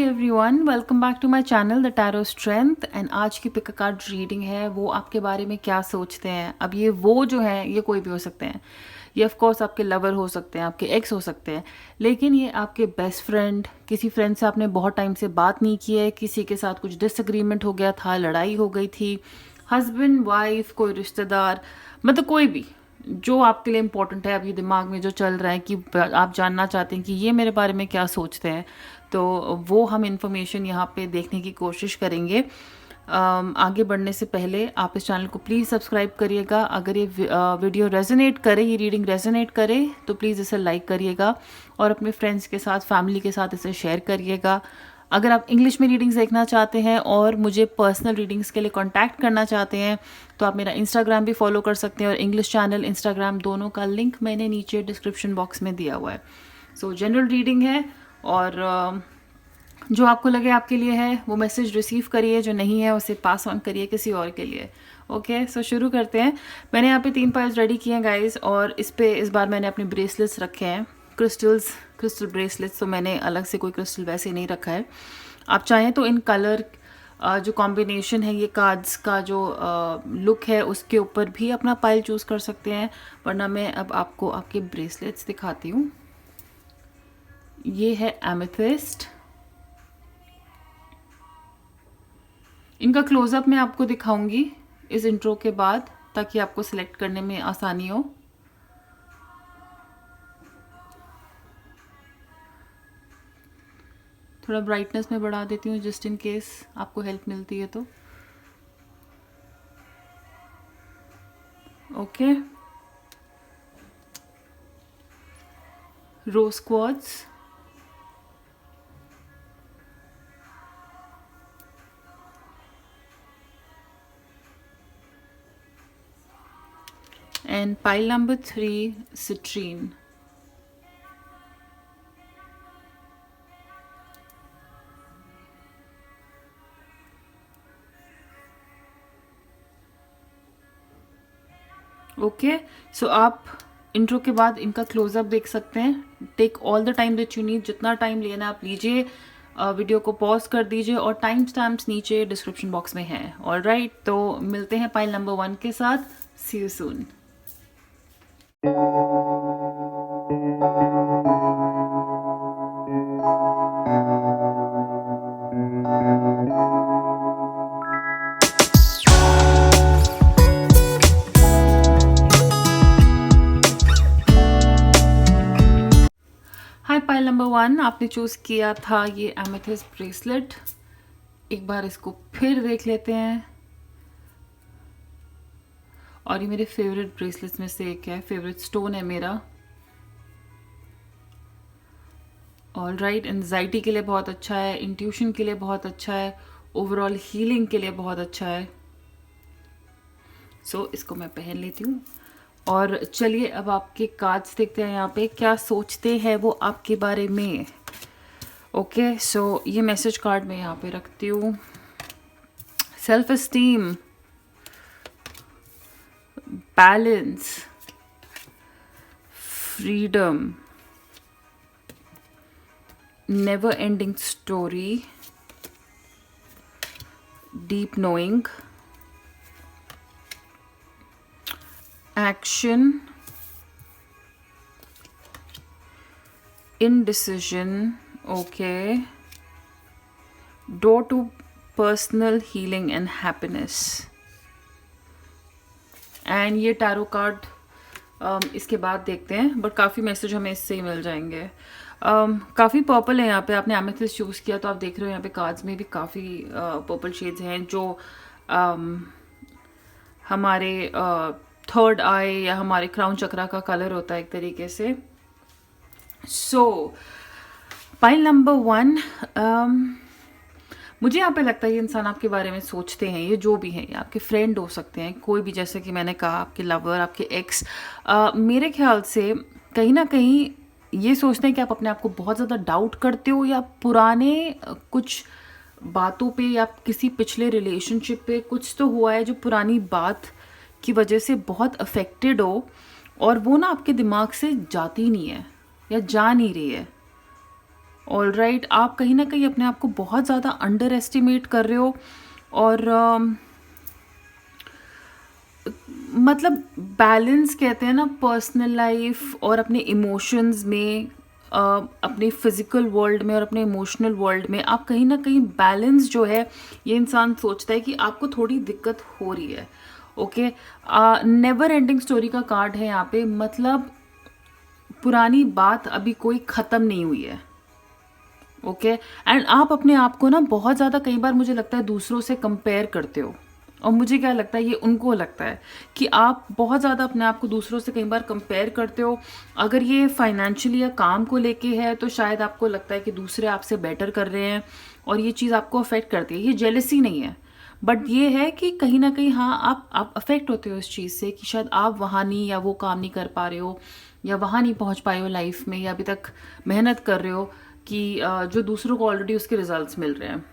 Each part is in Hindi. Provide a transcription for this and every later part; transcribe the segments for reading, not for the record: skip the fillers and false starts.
Everyone, welcome back to my channel the tarot strength. And आज की पिक कार्ड रीडिंग है वो आपके बारे में क्या सोचते हैं। अब ये वो जो है ये कोई भी हो सकते हैं। ये ऑफ कोर्स आपके लवर हो सकते हैं, आपके एक्स हो सकते हैं, लेकिन ये आपके बेस्ट फ्रेंड, किसी फ्रेंड से आपने बहुत टाइम से बात नहीं की है, किसी के साथ कुछ डिसएग्रीमेंट हो गया था, लड़ाई हो गई थी, हस्बैंड वाइफ, कोई रिश्तेदार, मतलब कोई भी जो आपके लिए इम्पोर्टेंट है। अभी दिमाग में जो चल रहा है कि आप जानना चाहते हैं कि ये मेरे बारे में क्या सोचते हैं, तो वो हम इंफॉर्मेशन यहाँ पे देखने की कोशिश करेंगे। आगे बढ़ने से पहले आप इस चैनल को प्लीज़ सब्सक्राइब करिएगा। अगर ये वीडियो रेजोनेट करे, ये रीडिंग रेजोनेट करे, तो प्लीज़ इसे लाइक करिएगा और अपने फ्रेंड्स के साथ, फैमिली के साथ इसे शेयर करिएगा। अगर आप इंग्लिश में रीडिंग्स देखना चाहते हैं और मुझे पर्सनल रीडिंग्स के लिए कांटेक्ट करना चाहते हैं तो आप मेरा इंस्टाग्राम भी फॉलो कर सकते हैं, और इंग्लिश चैनल, इंस्टाग्राम दोनों का लिंक मैंने नीचे डिस्क्रिप्शन बॉक्स में दिया हुआ है। सो जनरल रीडिंग है, और जो आपको लगे आपके लिए है वो मैसेज रिसीव करिए, जो नहीं है उसे पास ऑन करिए किसी और के लिए। ओके, सो शुरू करते हैं। मैंने यहाँ पे 3 पाइल्स रेडी किए हैं गाइस, और इस बार मैंने अपने ब्रेसलेट्स रखे हैं, क्रिस्टल ब्रेसलेट्स। तो मैंने अलग से कोई क्रिस्टल वैसे नहीं रखा है। आप चाहें तो इन कलर जो कॉम्बिनेशन है, ये कार्ड्स का जो लुक है, उसके ऊपर भी अपना पाइल चूज़ कर सकते हैं, वरना मैं अब आपको आपके ब्रेसलेट्स दिखाती हूँ। ये है एमेथिस्ट। इनका क्लोजअप मैं आपको दिखाऊंगी इस इंट्रो के बाद, ताकि आपको सिलेक्ट करने में आसानी हो। थोड़ा ब्राइटनेस में बढ़ा देती हूँ जस्ट इन केस आपको हेल्प मिलती है तो। Okay, rose quartz, and pile number 3, citrine. Okay, so आप इंट्रो के बाद इनका क्लोजअप देख सकते हैं। Take all the time that you need, जितना टाइम लेना आप लीजिए। वीडियो को पॉज कर दीजिए, और टाइम स्टैम्प्स नीचे डिस्क्रिप्शन बॉक्स में हैं। ऑलराइट, तो मिलते हैं पाइल नंबर 1 के साथ। See you soon. Hi, pile number 1 आपने चूज़ किया था ये एमेथिस्ट ब्रेसलेट। एक बार इसको फिर देख लेते हैं। और ये मेरे फेवरेट ब्रेसलेट्स में से एक है, फेवरेट स्टोन है मेरा। ऑलराइट, एंजाइटी के लिए बहुत अच्छा है, इंट्यूशन के लिए बहुत अच्छा है, ओवरऑल हीलिंग के लिए बहुत अच्छा है। सो इसको मैं पहन लेती हूँ, और चलिए अब आपके कार्ड्स देखते हैं यहाँ पे क्या सोचते हैं वो आपके बारे में। ओके, सो ये मैसेज कार्ड मैं यहाँ पे रखती हूँ। Self esteem, balance, freedom, never ending story, deep knowing, action, indecision, okay, door to personal healing and happiness। And ये टैरो कार्ड इसके बाद देखते हैं, बट काफ़ी मैसेज हमें इससे ही मिल जाएंगे। काफ़ी पर्पल है यहाँ पे। आपने एमेथिस्ट चूज़ किया तो आप देख रहे हो यहाँ पे कार्ड्स में भी काफ़ी पर्पल शेड्स हैं, जो हमारे थर्ड आई या हमारे क्राउन चक्रा का कलर होता है एक तरीके से। सो पाइल नंबर 1, मुझे यहाँ पे लगता है ये इंसान आपके बारे में सोचते हैं, ये जो भी हैं, ये आपके फ्रेंड हो सकते हैं, कोई भी, जैसे कि मैंने कहा आपके लवर, आपके एक्स। मेरे ख्याल से कहीं ना कहीं ये सोचते हैं कि आप अपने आप को बहुत ज़्यादा डाउट करते हो, या पुराने कुछ बातों पे, या किसी पिछले रिलेशनशिप पे कुछ तो हुआ है जो पुरानी बात की वजह से बहुत अफेक्टेड हो, और वो ना आपके दिमाग से जाती नहीं है या जा नहीं रही है। ऑलराइट, आप कहीं ना कहीं अपने आप को बहुत ज़्यादा अंडर एस्टिमेट कर रहे हो। और मतलब बैलेंस कहते हैं ना पर्सनल लाइफ और अपने इमोशंस में, अपने फिजिकल वर्ल्ड में और अपने इमोशनल वर्ल्ड में, आप कहीं ना कहीं बैलेंस जो है, ये इंसान सोचता है कि आपको थोड़ी दिक्कत हो रही है। ओके, नेवर एंडिंग स्टोरी का कार्ड है यहाँ पे, मतलब पुरानी बात अभी कोई ख़त्म नहीं हुई है। ओके, एंड आप अपने आप को ना बहुत ज़्यादा कई बार मुझे लगता है दूसरों से कंपेयर करते हो। और मुझे क्या लगता है, ये उनको लगता है कि आप बहुत ज़्यादा अपने आप को दूसरों से कई बार कंपेयर करते हो। अगर ये फाइनेंशियली या काम को लेके है तो शायद आपको लगता है कि दूसरे आपसे बेटर कर रहे हैं और ये चीज़ आपको अफेक्ट करती है। ये जेलसी नहीं है, बट ये है कि कहीं ना कहीं हाँ आप अफेक्ट होते हो इस चीज़ से कि शायद आप वहाँ नहीं, या वो काम नहीं कर पा रहे हो, या वहाँ नहीं पहुँच पाए हो लाइफ में, या अभी तक मेहनत कर रहे हो कि जो दूसरों को ऑलरेडी उसके रिजल्ट्स मिल रहे हैं।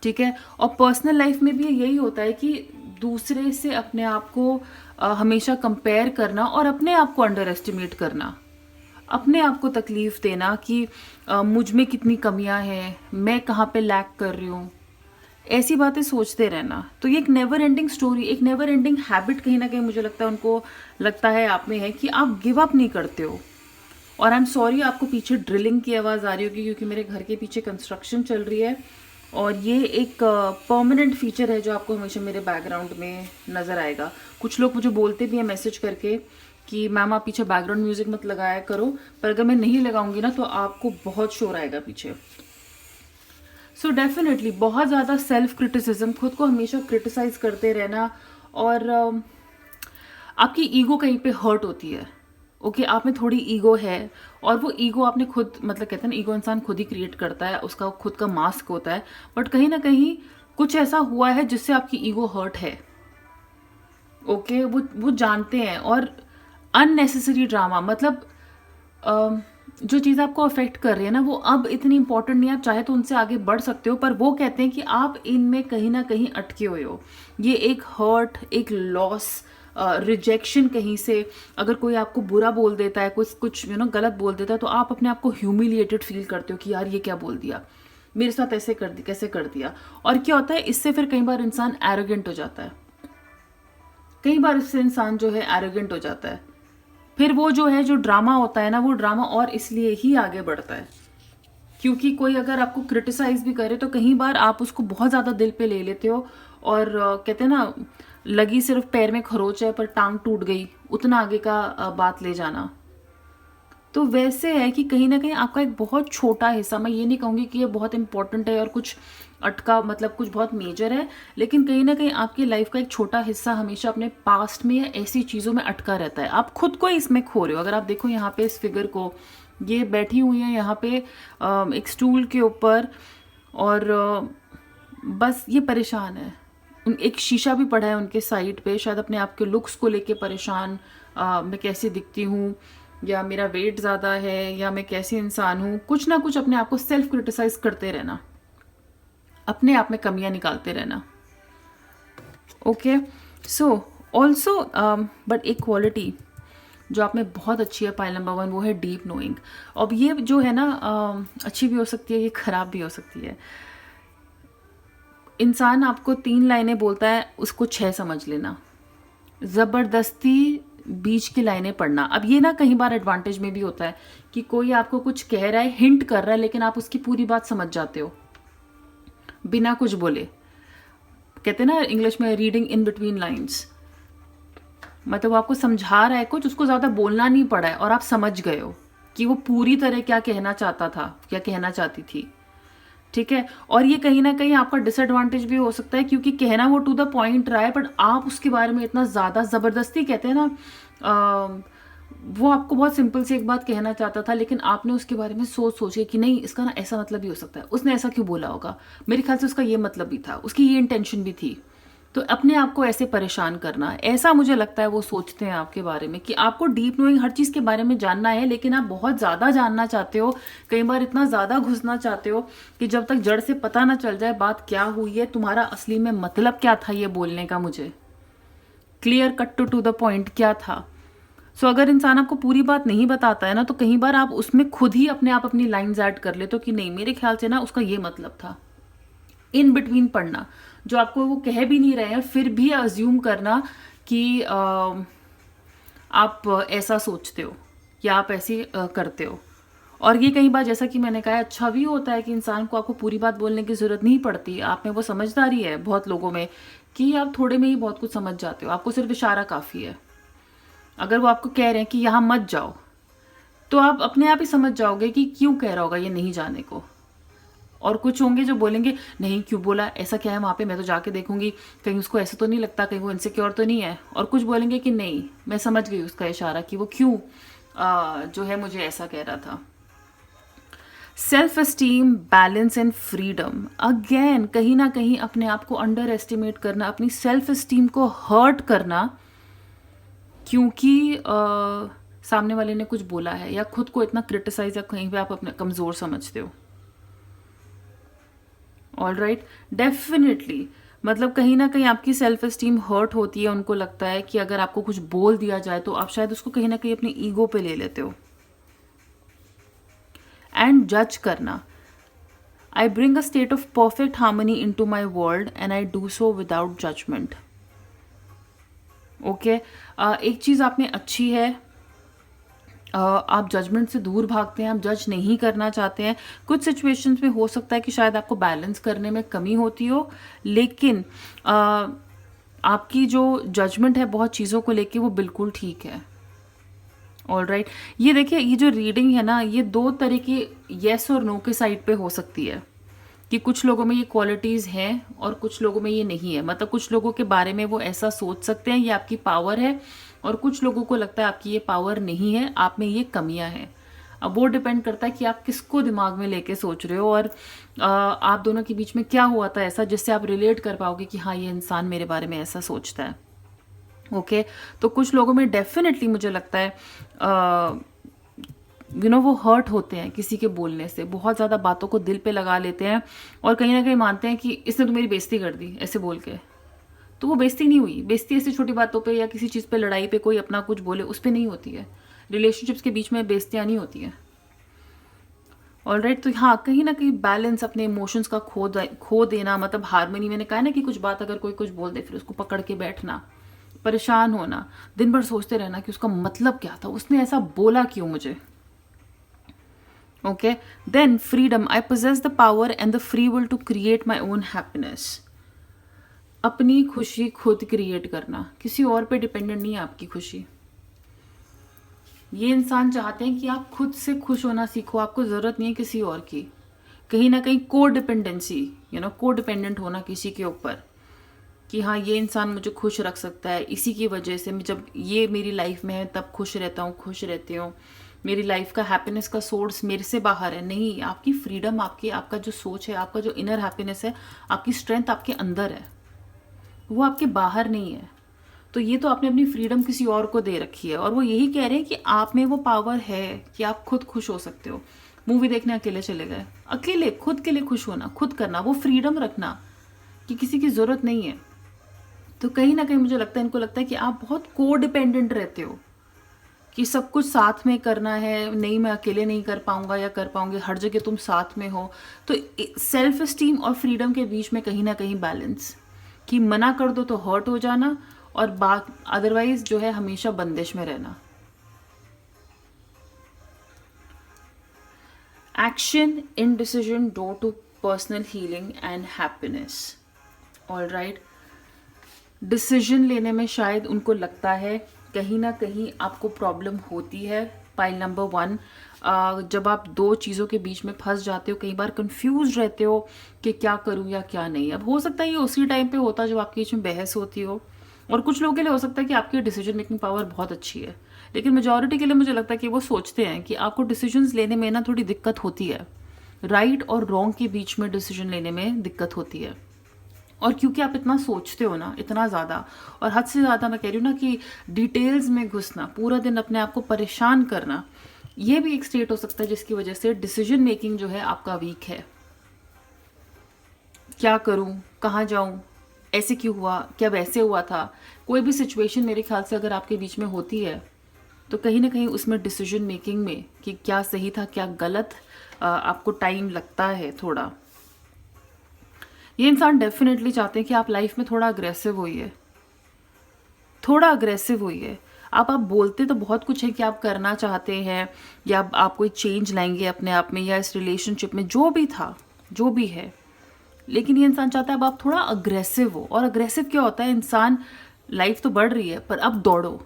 ठीक है, और पर्सनल लाइफ में भी यही होता है कि दूसरे से अपने आप को हमेशा कंपेयर करना और अपने आप को अंडर एस्टिमेट करना, अपने आप को तकलीफ देना कि मुझ में कितनी कमियां हैं, मैं कहाँ पे लैक कर रही हूँ, ऐसी बातें सोचते रहना। तो ये एक नेवर एंडिंग स्टोरी, एक नेवर एंडिंग हैबिट कहीं ना कहीं मुझे लगता है उनको लगता है आप में है कि आप गिव अप नहीं करते हो। और आई एम सॉरी, आपको पीछे ड्रिलिंग की आवाज़ आ रही होगी क्योंकि मेरे घर के पीछे कंस्ट्रक्शन चल रही है, और ये एक परमानेंट फीचर है जो आपको हमेशा मेरे बैकग्राउंड में नज़र आएगा। कुछ लोग मुझे बोलते भी हैं मैसेज करके कि मैम आप पीछे बैकग्राउंड म्यूजिक मत लगाया करो, पर अगर मैं नहीं लगाऊंगी ना तो आपको बहुत शोर आएगा पीछे। सो डेफिनेटली बहुत ज़्यादा सेल्फ क्रिटिसिज्म, खुद को हमेशा क्रिटिसाइज करते रहना, और आपकी ईगो कहीं पे हर्ट होती है। ओके, आप में थोड़ी ईगो है, और वो ईगो आपने खुद, मतलब कहते हैं ना ईगो इंसान खुद ही क्रिएट करता है, उसका खुद का मास्क होता है, बट कहीं ना कहीं कुछ ऐसा हुआ है जिससे आपकी ईगो हर्ट है। ओके, वो जानते हैं, और अननेसेसरी ड्रामा, मतलब जो चीज़ आपको अफेक्ट कर रही है ना वो अब इतनी इंपॉर्टेंट नहीं है, आप चाहे तो उनसे आगे बढ़ सकते हो, पर वो कहते हैं कि आप इनमें कहीं ना कहीं अटके हुए हो। ये एक हर्ट, एक लॉस, रिजेक्शन कहीं से, अगर कोई आपको बुरा बोल देता है, कुछ कुछ गलत बोल देता है, तो आप अपने आप को ह्यूमिलिएटेड फील करते हो कि यार ये क्या बोल दिया, मेरे साथ ऐसे कर दी, कैसे कर दिया। और क्या होता है इससे, फिर कई बार इंसान एरोगेंट हो जाता है, कई बार इससे इंसान जो है एरोगेंट हो जाता है। फिर वो जो है, जो ड्रामा होता है ना, वो ड्रामा और इसलिए ही आगे बढ़ता है क्योंकि कोई अगर आपको क्रिटिसाइज भी करे तो कई बार आप उसको बहुत ज़्यादा दिल पे ले लेते हो, और कहते हैं ना लगी सिर्फ पैर में खरोच है पर टांग टूट गई, उतना आगे का बात ले जाना। तो वैसे है कि कहीं ना कहीं आपका एक बहुत छोटा हिस्सा, मैं ये नहीं कहूँगी कि ये बहुत इंपॉर्टेंट है और कुछ अटका, मतलब कुछ बहुत मेजर है, लेकिन कहीं ना कहीं आपकी लाइफ का एक छोटा हिस्सा हमेशा अपने पास्ट में या ऐसी चीज़ों में अटका रहता है। आप खुद को इसमें खो रहे हो। अगर आप देखो यहाँ पे इस फिगर को, ये बैठी हुई है यहाँ पे एक स्टूल के ऊपर, और बस ये परेशान है। एक शीशा भी पड़ा है उनके साइड पे, शायद अपने आप के लुक्स को लेके परेशान, मैं कैसी दिखती हूँ, या मेरा वेट ज़्यादा है, या मैं कैसी इंसान हूँ, कुछ ना कुछ अपने आप को सेल्फ क्रिटिसाइज करते रहना, अपने आप में कमियां निकालते रहना। ओके, सो ऑल्सो बट एक क्वालिटी जो आप में बहुत अच्छी है, पाइल नंबर 1, वो है डीप नोइंग। अब ये जो है ना अच्छी भी हो सकती है, ये खराब भी हो सकती है। इंसान आपको 3 लाइनें बोलता है, उसको 6 समझ लेना, ज़बरदस्ती बीच की लाइनें पढ़ना। अब ये ना कई बार एडवांटेज में भी होता है कि कोई आपको कुछ कह रहा है, हिंट कर रहा है, लेकिन आप उसकी पूरी बात समझ जाते हो बिना कुछ बोले। कहते हैं ना इंग्लिश में रीडिंग इन बिटवीन लाइन्स, मतलब आपको समझा रहा है कुछ, उसको ज़्यादा बोलना नहीं पड़ा है और आप समझ गए हो कि वो पूरी तरह क्या कहना चाहता था, क्या कहना चाहती थी। ठीक है, और ये कहीं ना कहीं आपका डिसएडवांटेज भी हो सकता है क्योंकि कहना वो टू द पॉइंट रहा है, बट आप उसके बारे में इतना ज़्यादा ज़बरदस्ती, कहते हैं ना वो आपको बहुत सिंपल सी एक बात कहना चाहता था, लेकिन आपने उसके बारे में सोच सोचे कि नहीं इसका ना ऐसा मतलब भी हो सकता है, उसने ऐसा क्यों बोला होगा, मेरे ख्याल से उसका ये मतलब भी था, उसकी ये इंटेंशन भी थी। तो अपने आप को ऐसे परेशान करना, ऐसा मुझे लगता है वो सोचते हैं आपके बारे में कि आपको डीप नोइंग हर चीज़ के बारे में जानना है, लेकिन आप बहुत ज़्यादा जानना चाहते हो, कई बार इतना ज़्यादा घुसना चाहते हो कि जब तक जड़ से पता ना चल जाए बात क्या हुई है, तुम्हारा असली में मतलब क्या था ये बोलने का, मुझे clear cut to the point क्या था, सो अगर इंसान आपको पूरी बात नहीं बताता है ना, तो कई बार आप उसमें खुद ही अपने आप अपनी लाइंस ऐड कर लेते हो कि नहीं, मेरे ख्याल से ना उसका ये मतलब था। इन बिटवीन पढ़ना, जो आपको वो कह भी नहीं रहे हैं फिर भी अज्यूम करना कि आप ऐसा सोचते हो या आप ऐसे करते हो। और ये कई बार, जैसा कि मैंने कहा, अच्छा भी होता है कि इंसान को आपको पूरी बात बोलने की ज़रूरत नहीं पड़ती। आप में वो समझदारी है बहुत लोगों में कि आप थोड़े में ही बहुत कुछ समझ जाते हो, आपको सिर्फ इशारा काफ़ी है। अगर वो आपको कह रहे हैं कि यहाँ मत जाओ, तो आप अपने आप ही समझ जाओगे कि क्यों कह रहा होगा ये नहीं जाने को। और कुछ होंगे जो बोलेंगे नहीं, क्यों बोला, ऐसा क्या है वहाँ पे, मैं तो जाके देखूंगी, कहीं उसको ऐसा तो नहीं लगता, कहीं वो इनसिक्योर तो नहीं है। और कुछ बोलेंगे कि नहीं, मैं समझ गई उसका इशारा कि वो क्यों जो है मुझे ऐसा कह रहा था। Self esteem, balance and freedom, again कहीं ना कहीं अपने आप को अंडर एस्टिमेट करना, अपनी सेल्फ एस्टीम को हर्ट करना क्योंकि सामने वाले ने कुछ बोला है, या खुद को इतना क्रिटिसाइज, या कहीं पे आप अपने कमज़ोर समझते हो। ऑल राइट, डेफिनेटली, मतलब कहीं ना कहीं आपकी सेल्फ एस्टीम हर्ट होती है। उनको लगता है कि अगर आपको कुछ बोल दिया जाए तो आप शायद उसको कहीं ना कहीं अपनी ईगो पे ले लेते हो। एंड जज करना, I bring a state of perfect harmony into my world and I do so without judgement. Okay, एक चीज़ आप में अच्छी है, आप जजमेंट से दूर भागते हैं, आप जज नहीं करना चाहते हैं। कुछ सिचुएशंस में हो सकता है कि शायद आपको बैलेंस करने में कमी होती हो, लेकिन आपकी जो जजमेंट है बहुत चीज़ों को लेके वो बिल्कुल ठीक है। ऑल राइट, ये देखिए, ये जो रीडिंग है ना, ये दो तरह के येस और नो के साइड पे हो सकती है कि कुछ लोगों में ये क्वालिटीज़ हैं और कुछ लोगों में ये नहीं है। मतलब कुछ लोगों के बारे में वो ऐसा सोच सकते हैं, ये आपकी पावर है, और कुछ लोगों को लगता है आपकी ये पावर नहीं है, आप में ये कमियां हैं। अब वो डिपेंड करता है कि आप किसको दिमाग में लेके सोच रहे हो, और आप दोनों के बीच में क्या हुआ था ऐसा जिससे आप रिलेट कर पाओगे कि हाँ, ये इंसान मेरे बारे में ऐसा सोचता है। ओके, तो कुछ लोगों में डेफिनेटली मुझे लगता है वो हर्ट होते हैं किसी के बोलने से, बहुत ज़्यादा बातों को दिल पे लगा लेते हैं, और कहीं ना कहीं मानते हैं कि इसने तो मेरी बेइज्जती कर दी ऐसे बोल के। तो वो बेइज्जती नहीं हुई, बेइज्जती ऐसी छोटी बातों पे या किसी चीज़ पे, लड़ाई पे कोई अपना कुछ बोले उस पर नहीं होती है। रिलेशनशिप्स के बीच में बेइज्जतियाँ नहीं होती है। ऑलराइट, तो हाँ, कहीं ना कहीं बैलेंस, अपने इमोशंस का खो देना, मतलब हारमोनी, मैंने कहा ना कि कुछ बात अगर कोई कुछ बोल दे फिर उसको पकड़ के बैठना, परेशान होना, दिन भर सोचते रहना कि उसका मतलब क्या था, उसने ऐसा बोला क्यों मुझे। Okay, then freedom, I possess the power and the free will to create my own happiness. अपनी खुशी खुद क्रिएट करना, किसी और पे डिपेंडेंट नहीं है आपकी खुशी। ये इंसान चाहते हैं कि आप खुद से खुश होना सीखो, आपको ज़रूरत नहीं है किसी और की। कहीं ना कहीं को डिपेंडेंसी, को डिपेंडेंट होना किसी के ऊपर, कि हाँ, ये इंसान मुझे खुश रख सकता है, इसी की वजह से मैं, जब ये मेरी लाइफ में है तब खुश रहता हूँ, खुश रहती हूँ, मेरी लाइफ का हैप्पीनेस का सोर्स मेरे से बाहर है। नहीं, आपकी फ्रीडम, आपका जो सोच है, आपका जो इनर हैप्पीनेस है, आपकी स्ट्रेंथ आपके अंदर है, वो आपके बाहर नहीं है। तो ये तो आपने अपनी फ्रीडम किसी और को दे रखी है, और वो यही कह रहे हैं कि आप में वो पावर है कि आप खुद खुश हो सकते हो। मूवी देखने अकेले चले गए, अकेले खुद के लिए खुश होना, खुद करना, वो फ्रीडम रखना कि किसी की ज़रूरत नहीं है। तो कहीं ना कहीं मुझे लगता है, इनको लगता है कि आप बहुत को डिपेंडेंट रहते हो, कि सब कुछ साथ में करना है, नहीं मैं अकेले नहीं कर पाऊंगा या कर पाऊंगी, हर जगह तुम साथ में हो। तो सेल्फ एस्टीम और फ्रीडम के बीच में कहीं ना कहीं बैलेंस, कि मना कर दो तो हर्ट हो जाना, और बात अदरवाइज जो है हमेशा बंदिश में रहना। Action, indecision, door to personal healing and happiness. All right, decision लेने में शायद उनको लगता है कहीं ना कहीं आपको प्रॉब्लम होती है। पाइल नंबर 1, जब आप दो चीज़ों के बीच में फंस जाते हो, कई बार कंफ्यूज रहते हो कि क्या करूं या क्या नहीं। अब हो सकता है ये उसी टाइम पे होता है जब आपके बीच में बहस होती हो, और कुछ लोगों के लिए हो सकता है कि आपकी डिसीजन मेकिंग पावर बहुत अच्छी है, लेकिन मेजॉरिटी के लिए मुझे लगता है कि वो सोचते हैं कि आपको डिसीजंस लेने में ना थोड़ी दिक्कत होती है, राइट और रॉन्ग के बीच में डिसीजन लेने में दिक्कत होती है। और क्योंकि आप इतना सोचते हो ना, इतना ज़्यादा, और हद से ज़्यादा, मैं कह रही हूँ ना कि डिटेल्स में घुसना, पूरा दिन अपने आप को परेशान करना, ये भी एक स्टेट हो सकता है जिसकी वजह से डिसीजन मेकिंग जो है आपका वीक है। क्या करूँ, कहाँ जाऊँ, ऐसे क्यों हुआ, क्या वैसे हुआ था, कोई भी सिचुएशन मेरे ख्याल से अगर आपके बीच में होती है तो कहीं ना कहीं उसमें डिसीजन मेकिंग में कि क्या सही था क्या गलत, आपको टाइम लगता है थोड़ा। ये इंसान डेफिनेटली चाहते हैं कि आप लाइफ में थोड़ा अग्रेसिव होइए, थोड़ा अग्रेसिव होइए। आप बोलते तो बहुत कुछ है कि आप करना चाहते हैं या आप कोई चेंज लाएंगे अपने आप में या इस रिलेशनशिप में, जो भी था जो भी है, लेकिन ये इंसान चाहता है अब आप थोड़ा अग्रेसिव हो। और अग्रेसिव क्या होता है, इंसान, लाइफ तो बढ़ रही है पर अब दौड़ो।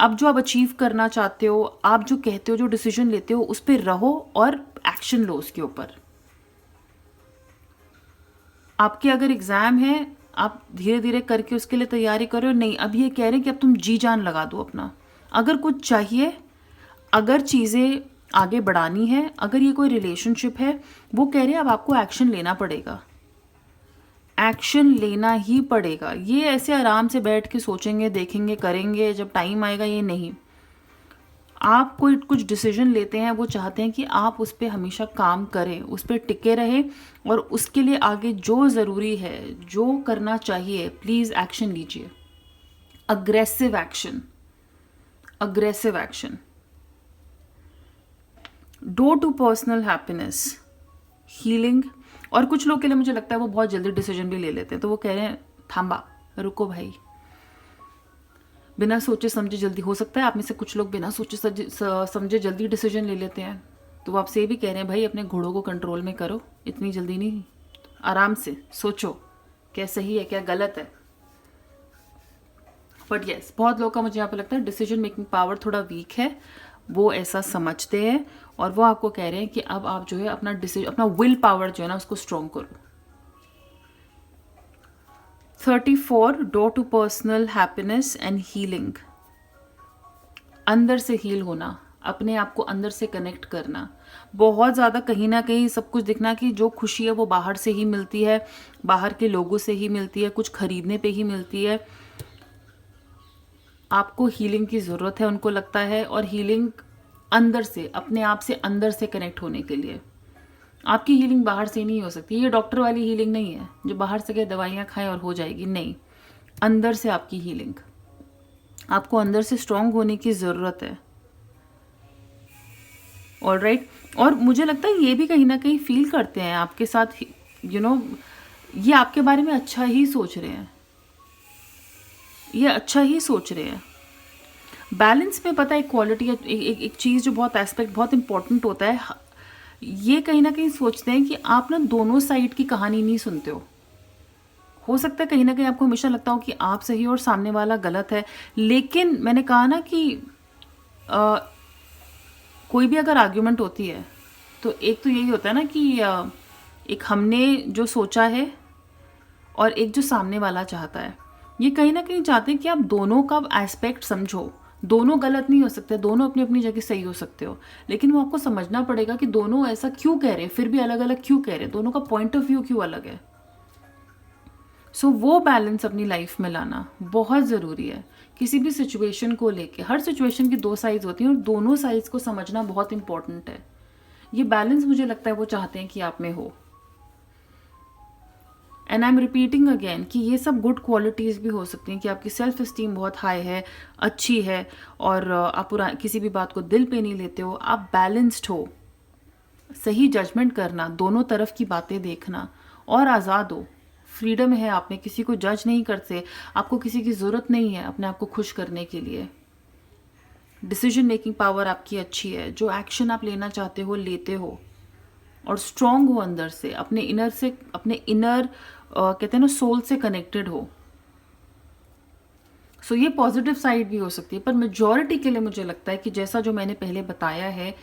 अब जो आप अचीव करना चाहते हो, आप जो कहते हो, जो डिसीजन लेते हो, उस पर रहो और एक्शन लो उसके ऊपर। आपके अगर एग्जाम है, आप धीरे धीरे करके उसके लिए तैयारी करो। नहीं, अब ये कह रहे हैं कि अब तुम जी जान लगा दो अपना। अगर कुछ चाहिए, अगर चीज़ें आगे बढ़ानी है, अगर ये कोई रिलेशनशिप है, वो कह रहे हैं अब आपको एक्शन लेना पड़ेगा, एक्शन लेना ही पड़ेगा। ये ऐसे आराम से बैठ के सोचेंगे, देखेंगे, करेंगे जब टाइम आएगा, ये नहीं। आप कोई कुछ डिसीजन लेते हैं, वो चाहते हैं कि आप उस पर हमेशा काम करें, उस पर टिके रहें, और उसके लिए आगे जो ज़रूरी है, जो करना चाहिए, प्लीज़ एक्शन लीजिए। Aggressive action, aggressive action. Door to personal happiness, healing. और कुछ लोग के लिए मुझे लगता है वो बहुत जल्दी डिसीजन भी ले लेते हैं, तो वो कह रहे हैं थांबा, रुको भाई, बिना सोचे समझे जल्दी। हो सकता है आप में से कुछ लोग बिना सोचे समझे जल्दी डिसीजन ले लेते हैं, तो वो आपसे ये भी कह रहे हैं भाई अपने घोड़ों को कंट्रोल में करो, इतनी जल्दी नहीं, आराम से सोचो क्या सही है क्या गलत है। बट येस, बहुत लोगों का मुझे यहाँ पे लगता है डिसीजन मेकिंग पावर थोड़ा वीक है, वो ऐसा समझते हैं, और वो आपको कह रहे हैं कि अब आप जो है अपना डिसीजन, अपना विल पावर जो है ना, उसको स्ट्रॉन्ग करो। 34, door to personal happiness and healing. अंदर से हील होना, अपने आप को अंदर से कनेक्ट करना, बहुत ज़्यादा कहीं ना कहीं सब कुछ दिखना कि जो खुशी है वो बाहर से ही मिलती है, बाहर के लोगों से ही मिलती है, कुछ खरीदने पे ही मिलती है। आपको हीलिंग की ज़रूरत है, उनको लगता है, और हीलिंग अंदर से, अपने आप से अंदर से कनेक्ट होने के लिए। आपकी हीलिंग बाहर से नहीं हो सकती, ये डॉक्टर वाली हीलिंग नहीं है जो बाहर से गए दवाइयाँ खाएं और हो जाएगी, नहीं। अंदर से आपकी हीलिंग, आपको अंदर से स्ट्रांग होने की ज़रूरत है। ऑलराइट, और मुझे लगता है ये भी कहीं ना कहीं फील करते हैं आपके साथ, ये आपके बारे में अच्छा ही सोच रहे हैं, ये अच्छा ही सोच रहे हैं। बैलेंस में पता है क्वालिटी, एक चीज़ जो बहुत एस्पेक्ट बहुत इंपॉर्टेंट होता है, ये कहीं ना कहीं सोचते हैं कि आप ना दोनों साइड की कहानी नहीं सुनते हो सकता है कहीं ना कहीं आपको हमेशा लगता हो कि आप सही और सामने वाला गलत है। लेकिन मैंने कहा ना कि कोई भी अगर आर्ग्यूमेंट होती है तो एक तो यही होता है ना कि एक हमने जो सोचा है और एक जो सामने वाला चाहता है। ये कहीं ना कहीं चाहते हैं कि आप दोनों का एस्पेक्ट समझो, दोनों गलत नहीं हो सकते, दोनों अपनी अपनी जगह सही हो सकते हो, लेकिन वो आपको समझना पड़ेगा कि दोनों ऐसा क्यों कह रहे हैं, फिर भी अलग अलग क्यों कह रहे हैं, दोनों का पॉइंट ऑफ व्यू क्यों अलग है। सो वो बैलेंस अपनी लाइफ में लाना बहुत ज़रूरी है। किसी भी सिचुएशन को लेके, हर सिचुएशन की दो साइड्स होती हैं और दोनों साइड्स को समझना बहुत इंपॉर्टेंट है। ये बैलेंस मुझे लगता है वो चाहते हैं कि आप में हो। And I am repeating again कि ये सब गुड क्वालिटीज़ भी हो सकती हैं कि आपकी सेल्फ इस्टीम बहुत हाई है, अच्छी है, और आप किसी भी बात को दिल पे नहीं लेते हो, आप बैलेंस्ड हो, सही जजमेंट करना, दोनों तरफ की बातें देखना, और आज़ाद हो, फ्रीडम है आप में, किसी को जज नहीं करते, आपको किसी की ज़रूरत नहीं है अपने आप को खुश करने के लिए। डिसीजन मेकिंग पावर आपकी अच्छी है, जो एक्शन आप लेना चाहते हो लेते हो, और स्ट्रॉन्ग हो अंदर से, अपने इनर से, अपने इनर कहते हैं ना सोल से कनेक्टेड हो। सो ये पॉजिटिव साइड भी हो सकती है, पर मेजॉरिटी के लिए मुझे लगता है कि जैसा जो मैंने पहले बताया है,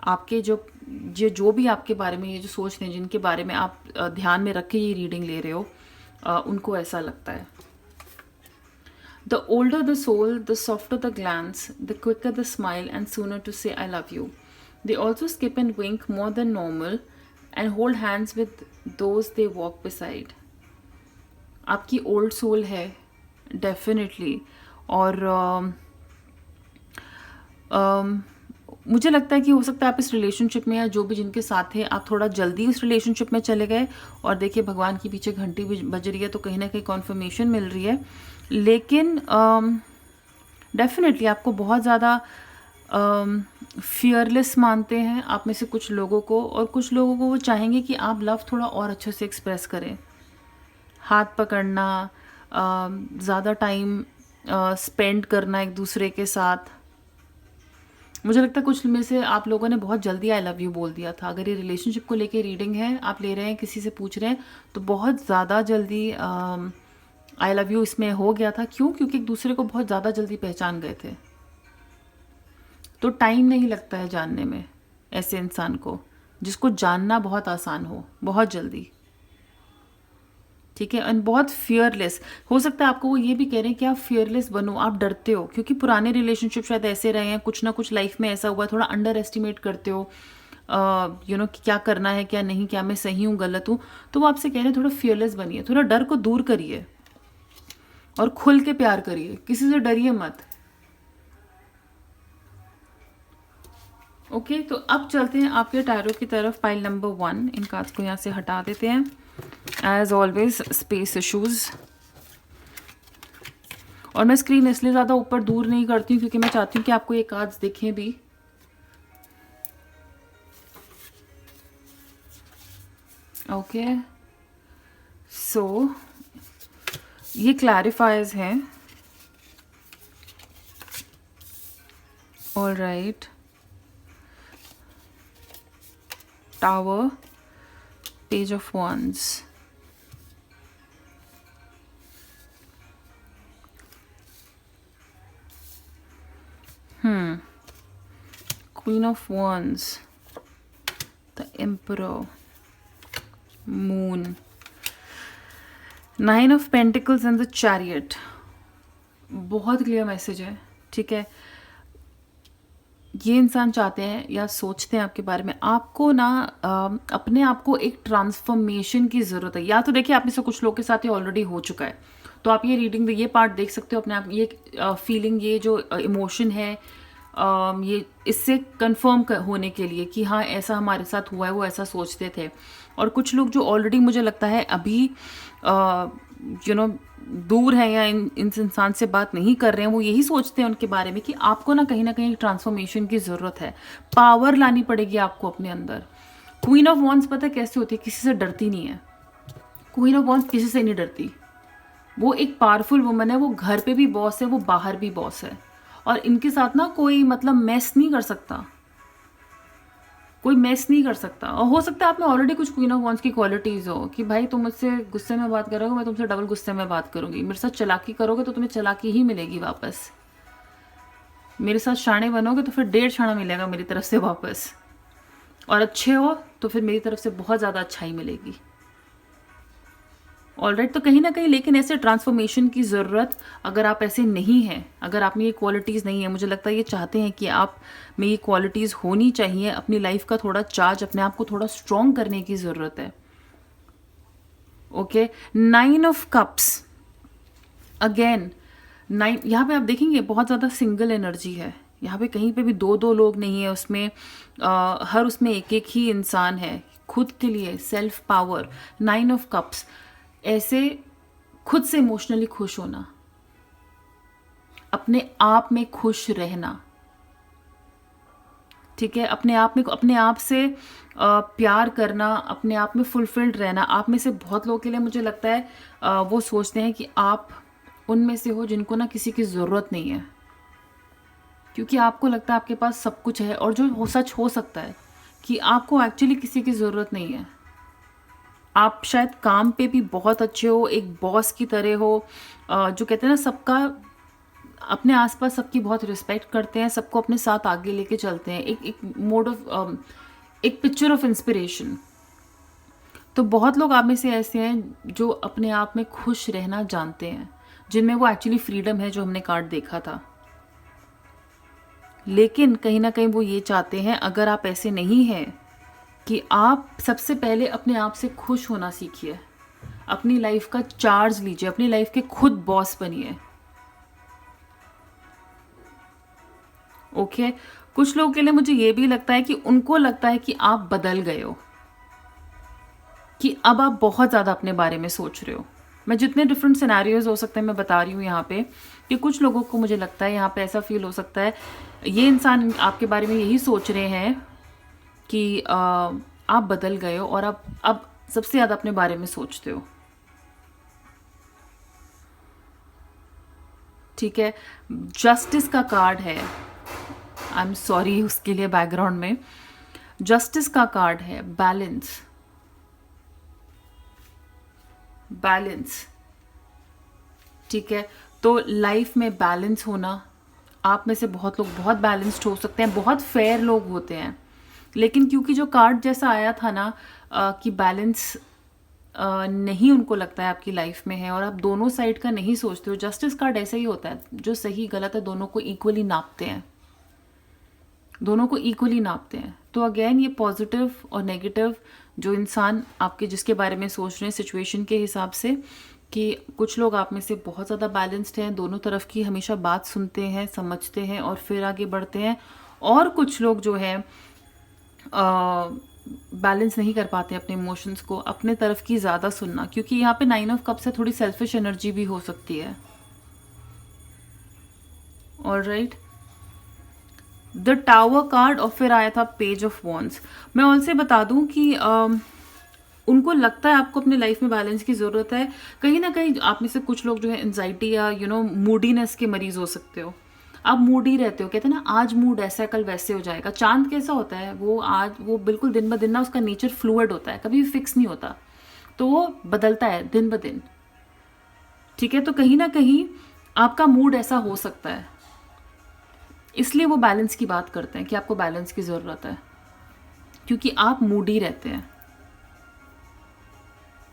आपके जो भी आपके बारे में ये जो सोच रहे हैं, जिनके बारे में आप ध्यान में रख के ये रीडिंग ले रहे हो, उनको ऐसा लगता है। The older the soul, the softer the glance, the quicker the smile and sooner to say I love you. They also skip and wink more than normal and hold hands with those they walk beside. आपकी ओल्ड सोल है डेफिनेटली, और मुझे लगता है कि हो सकता है आप इस रिलेशनशिप में या जो भी जिनके साथ है, आप थोड़ा जल्दी उस रिलेशनशिप में चले गए, और देखिए भगवान के पीछे घंटी भी बज रही है, तो कहीं ना कहीं कॉन्फर्मेशन मिल रही है। लेकिन डेफिनेटली आपको बहुत ज़्यादा फियरलेस मानते हैं आप में से कुछ लोगों को, और कुछ लोगों को वो चाहेंगे कि आप लव थोड़ा और अच्छे से एक्सप्रेस करें। हाथ पकड़ना, ज़्यादा टाइम स्पेंड करना एक दूसरे के साथ। मुझे लगता है कुछ में से आप लोगों ने बहुत जल्दी आई लव यू बोल दिया था। अगर ये रिलेशनशिप को लेके रीडिंग है, आप ले रहे हैं, किसी से पूछ रहे हैं, तो बहुत ज़्यादा जल्दी आई लव यू इसमें हो गया था। क्यों? क्योंकि एक दूसरे को बहुत ज़्यादा जल्दी पहचान गए थे। तो टाइम नहीं लगता है जानने में ऐसे इंसान को, जिसको जानना बहुत आसान हो, बहुत जल्दी। ठीक है, एंड बहुत फियरलेस। हो सकता है आपको वो ये भी कह रहे हैं कि आप फियरलेस बनो, आप डरते हो क्योंकि पुराने रिलेशनशिप शायद ऐसे रहे हैं, कुछ ना कुछ लाइफ में ऐसा हुआ, थोड़ा अंडर एस्टिमेट करते हो कि क्या करना है क्या नहीं, क्या मैं सही हूँ गलत हूँ। तो वो आपसे कह रहे हैं थोड़ा फियरलेस बनिए, थोड़ा डर को दूर करिए और खुल के प्यार करिए, किसी से डरिए मत। ओके, तो अब चलते हैं आपके टैरो की तरफ, पाइल नंबर 1। इन कार्ड्स को यहाँ से हटा देते हैं। एज ऑलवेज स्पेस इशूज़, और मैं स्क्रीन इसलिए ज़्यादा ऊपर दूर नहीं करती हूँ क्योंकि मैं चाहती हूँ कि आपको ये कार्ड्स दिखें भी। ओके, सो ये क्लैरिफायर्स हैं। All right, tower, page of wands, Queen of wands, the Emperor, Moon, Nine of Pentacles and the Chariot। बहुत क्लियर मैसेज है। ठीक है, ये इंसान चाहते हैं या सोचते हैं आपके बारे में, आपको ना अपने आप को एक ट्रांसफॉर्मेशन की ज़रूरत है। या तो देखिए आप में से कुछ लोग के साथ ये ऑलरेडी हो चुका है, तो आप ये रीडिंग, ये पार्ट देख सकते हो अपने आप। ये फीलिंग, ये जो इमोशन है, ये इससे कंफर्म होने के लिए कि हाँ ऐसा हमारे साथ हुआ है, वो ऐसा सोचते थे। और कुछ लोग जो ऑलरेडी मुझे लगता है अभी दूर है या इन इंसान से बात नहीं कर रहे हैं, वो यही सोचते हैं उनके बारे में कि आपको ना कहीं ट्रांसफॉर्मेशन की ज़रूरत है, पावर लानी पड़ेगी आपको अपने अंदर। क्वीन ऑफ वॉन्ड्स पता है कैसे होती है? किसी से डरती नहीं है। क्वीन ऑफ वॉन्ड्स किसी से नहीं डरती। वो एक पावरफुल वुमन है, वो घर पे भी बॉस है, वो बाहर भी बॉस है, और इनके साथ ना कोई मतलब मेस नहीं कर सकता, कोई मेस नहीं कर सकता। और हो सकता है आप में ऑलरेडी कुछ क्वीन ऑफ वॉन्ड्स की क्वालिटीज़ हो कि भाई तुम मुझसे गुस्से में बात करोगे, मैं तुमसे डबल गुस्से में बात करूंगी। मेरे साथ चालाकी करोगे तो तुम्हें चालाकी ही मिलेगी वापस। मेरे साथ शाणे बनोगे तो फिर 1.5 शाणा मिलेगा मेरी तरफ से वापस। और अच्छे हो तो फिर मेरी तरफ से बहुत ज़्यादा अच्छाई मिलेगी। ऑलराइट, तो कहीं ना कहीं लेकिन ऐसे ट्रांसफॉर्मेशन की ज़रूरत, अगर आप ऐसे नहीं हैं, अगर आप में ये क्वालिटीज़ नहीं है, मुझे लगता है ये चाहते हैं कि आप में ये क्वालिटीज़ होनी चाहिए। अपनी लाइफ का थोड़ा चार्ज, अपने आप को थोड़ा स्ट्रॉन्ग करने की ज़रूरत है। ओके, 9 ऑफ कप्स, अगेन 9, यहाँ पे आप देखेंगे बहुत ज़्यादा सिंगल एनर्जी है। यहाँ पे कहीं पे भी दो लोग नहीं है उसमें, हर उसमें एक ही इंसान है खुद के लिए, सेल्फ पावर। 9 ऑफ कप्स, ऐसे खुद से इमोशनली खुश होना, अपने आप में खुश रहना। ठीक है, अपने आप से प्यार करना, अपने आप में फुलफिल्ड रहना। आप में से बहुत लोगों के लिए मुझे लगता है वो सोचते हैं कि आप उनमें से हो जिनको ना किसी की ज़रूरत नहीं है, क्योंकि आपको लगता है आपके पास सब कुछ है। और जो सच हो सकता है कि आपको एक्चुअली किसी की ज़रूरत नहीं है। आप शायद काम पे भी बहुत अच्छे हो, एक बॉस की तरह हो, जो कहते हैं ना सबका, अपने आसपास सबकी बहुत रिस्पेक्ट करते हैं, सबको अपने साथ आगे लेके चलते हैं, एक मोड ऑफ, एक पिक्चर ऑफ इंस्पिरेशन। तो बहुत लोग आप में से ऐसे हैं जो अपने आप में खुश रहना जानते हैं, जिनमें वो एक्चुअली फ्रीडम है, जो हमने कार्ड देखा था। लेकिन कहीं ना कहीं वो ये चाहते हैं, अगर आप ऐसे नहीं हैं, कि आप सबसे पहले अपने आप से खुश होना सीखिए, अपनी लाइफ का चार्ज लीजिए, अपनी लाइफ के खुद बॉस बनिए। ओके, कुछ लोगों के लिए मुझे ये भी लगता है कि उनको लगता है कि आप बदल गए हो, कि अब आप बहुत ज़्यादा अपने बारे में सोच रहे हो। मैं जितने डिफरेंट सिनेरियोज हो सकते हैं मैं बता रही हूँ यहाँ पे, कि कुछ लोगों को मुझे लगता है यहाँ पे ऐसा फील हो सकता है, ये इंसान आपके बारे में यही सोच रहे हैं कि आप बदल गए हो और अब सबसे ज़्यादा अपने बारे में सोचते हो। ठीक है, जस्टिस का कार्ड है, आई एम सॉरी उसके लिए बैकग्राउंड में, जस्टिस का कार्ड है, बैलेंस, बैलेंस। ठीक है, तो लाइफ में बैलेंस होना, आप में से बहुत लोग बहुत बैलेंस्ड हो सकते हैं, बहुत फेयर लोग होते हैं, लेकिन क्योंकि जो कार्ड जैसा आया था ना कि बैलेंस नहीं उनको लगता है आपकी लाइफ में है और आप दोनों साइड का नहीं सोचते हो। जस्टिस कार्ड ऐसा ही होता है, जो सही गलत है दोनों को इक्वली नापते हैं, दोनों को इक्वली नापते हैं। तो अगेन ये पॉजिटिव और नेगेटिव जो इंसान आपके जिसके बारे में सोच रहे हैं सिचुएशन के हिसाब से, कि कुछ लोग आप में से बहुत ज़्यादा बैलेंस्ड हैं, दोनों तरफ की हमेशा बात सुनते हैं, समझते हैं और फिर आगे बढ़ते हैं, और कुछ लोग जो है बैलेंस नहीं कर पाते अपने इमोशंस को, अपने तरफ की ज़्यादा सुनना, क्योंकि यहाँ पे 9 ऑफ कप्स से थोड़ी सेल्फिश एनर्जी भी हो सकती है। ऑलराइट, द टावर कार्ड और फिर आया था पेज ऑफ वॉन्ड्स। मैं उनसे बता दूं कि उनको लगता है आपको अपने लाइफ में बैलेंस की ज़रूरत है। कहीं ना कहीं आप में से कुछ लोग जो है एंजाइटी या मूडीनेस के मरीज हो सकते हो। आप मूडी रहते हो, कहते हैं ना आज मूड ऐसा है कल वैसे हो जाएगा। चांद कैसा होता है, वो बिल्कुल दिन ब दिन ना उसका नेचर फ्लूइड होता है, कभी भी फिक्स नहीं होता, तो वो बदलता है दिन ब दिन। ठीक है, तो कहीं ना कहीं आपका मूड ऐसा हो सकता है, इसलिए वो बैलेंस की बात करते हैं कि आपको बैलेंस की ज़रूरत है, क्योंकि आप मूडी रहते हैं,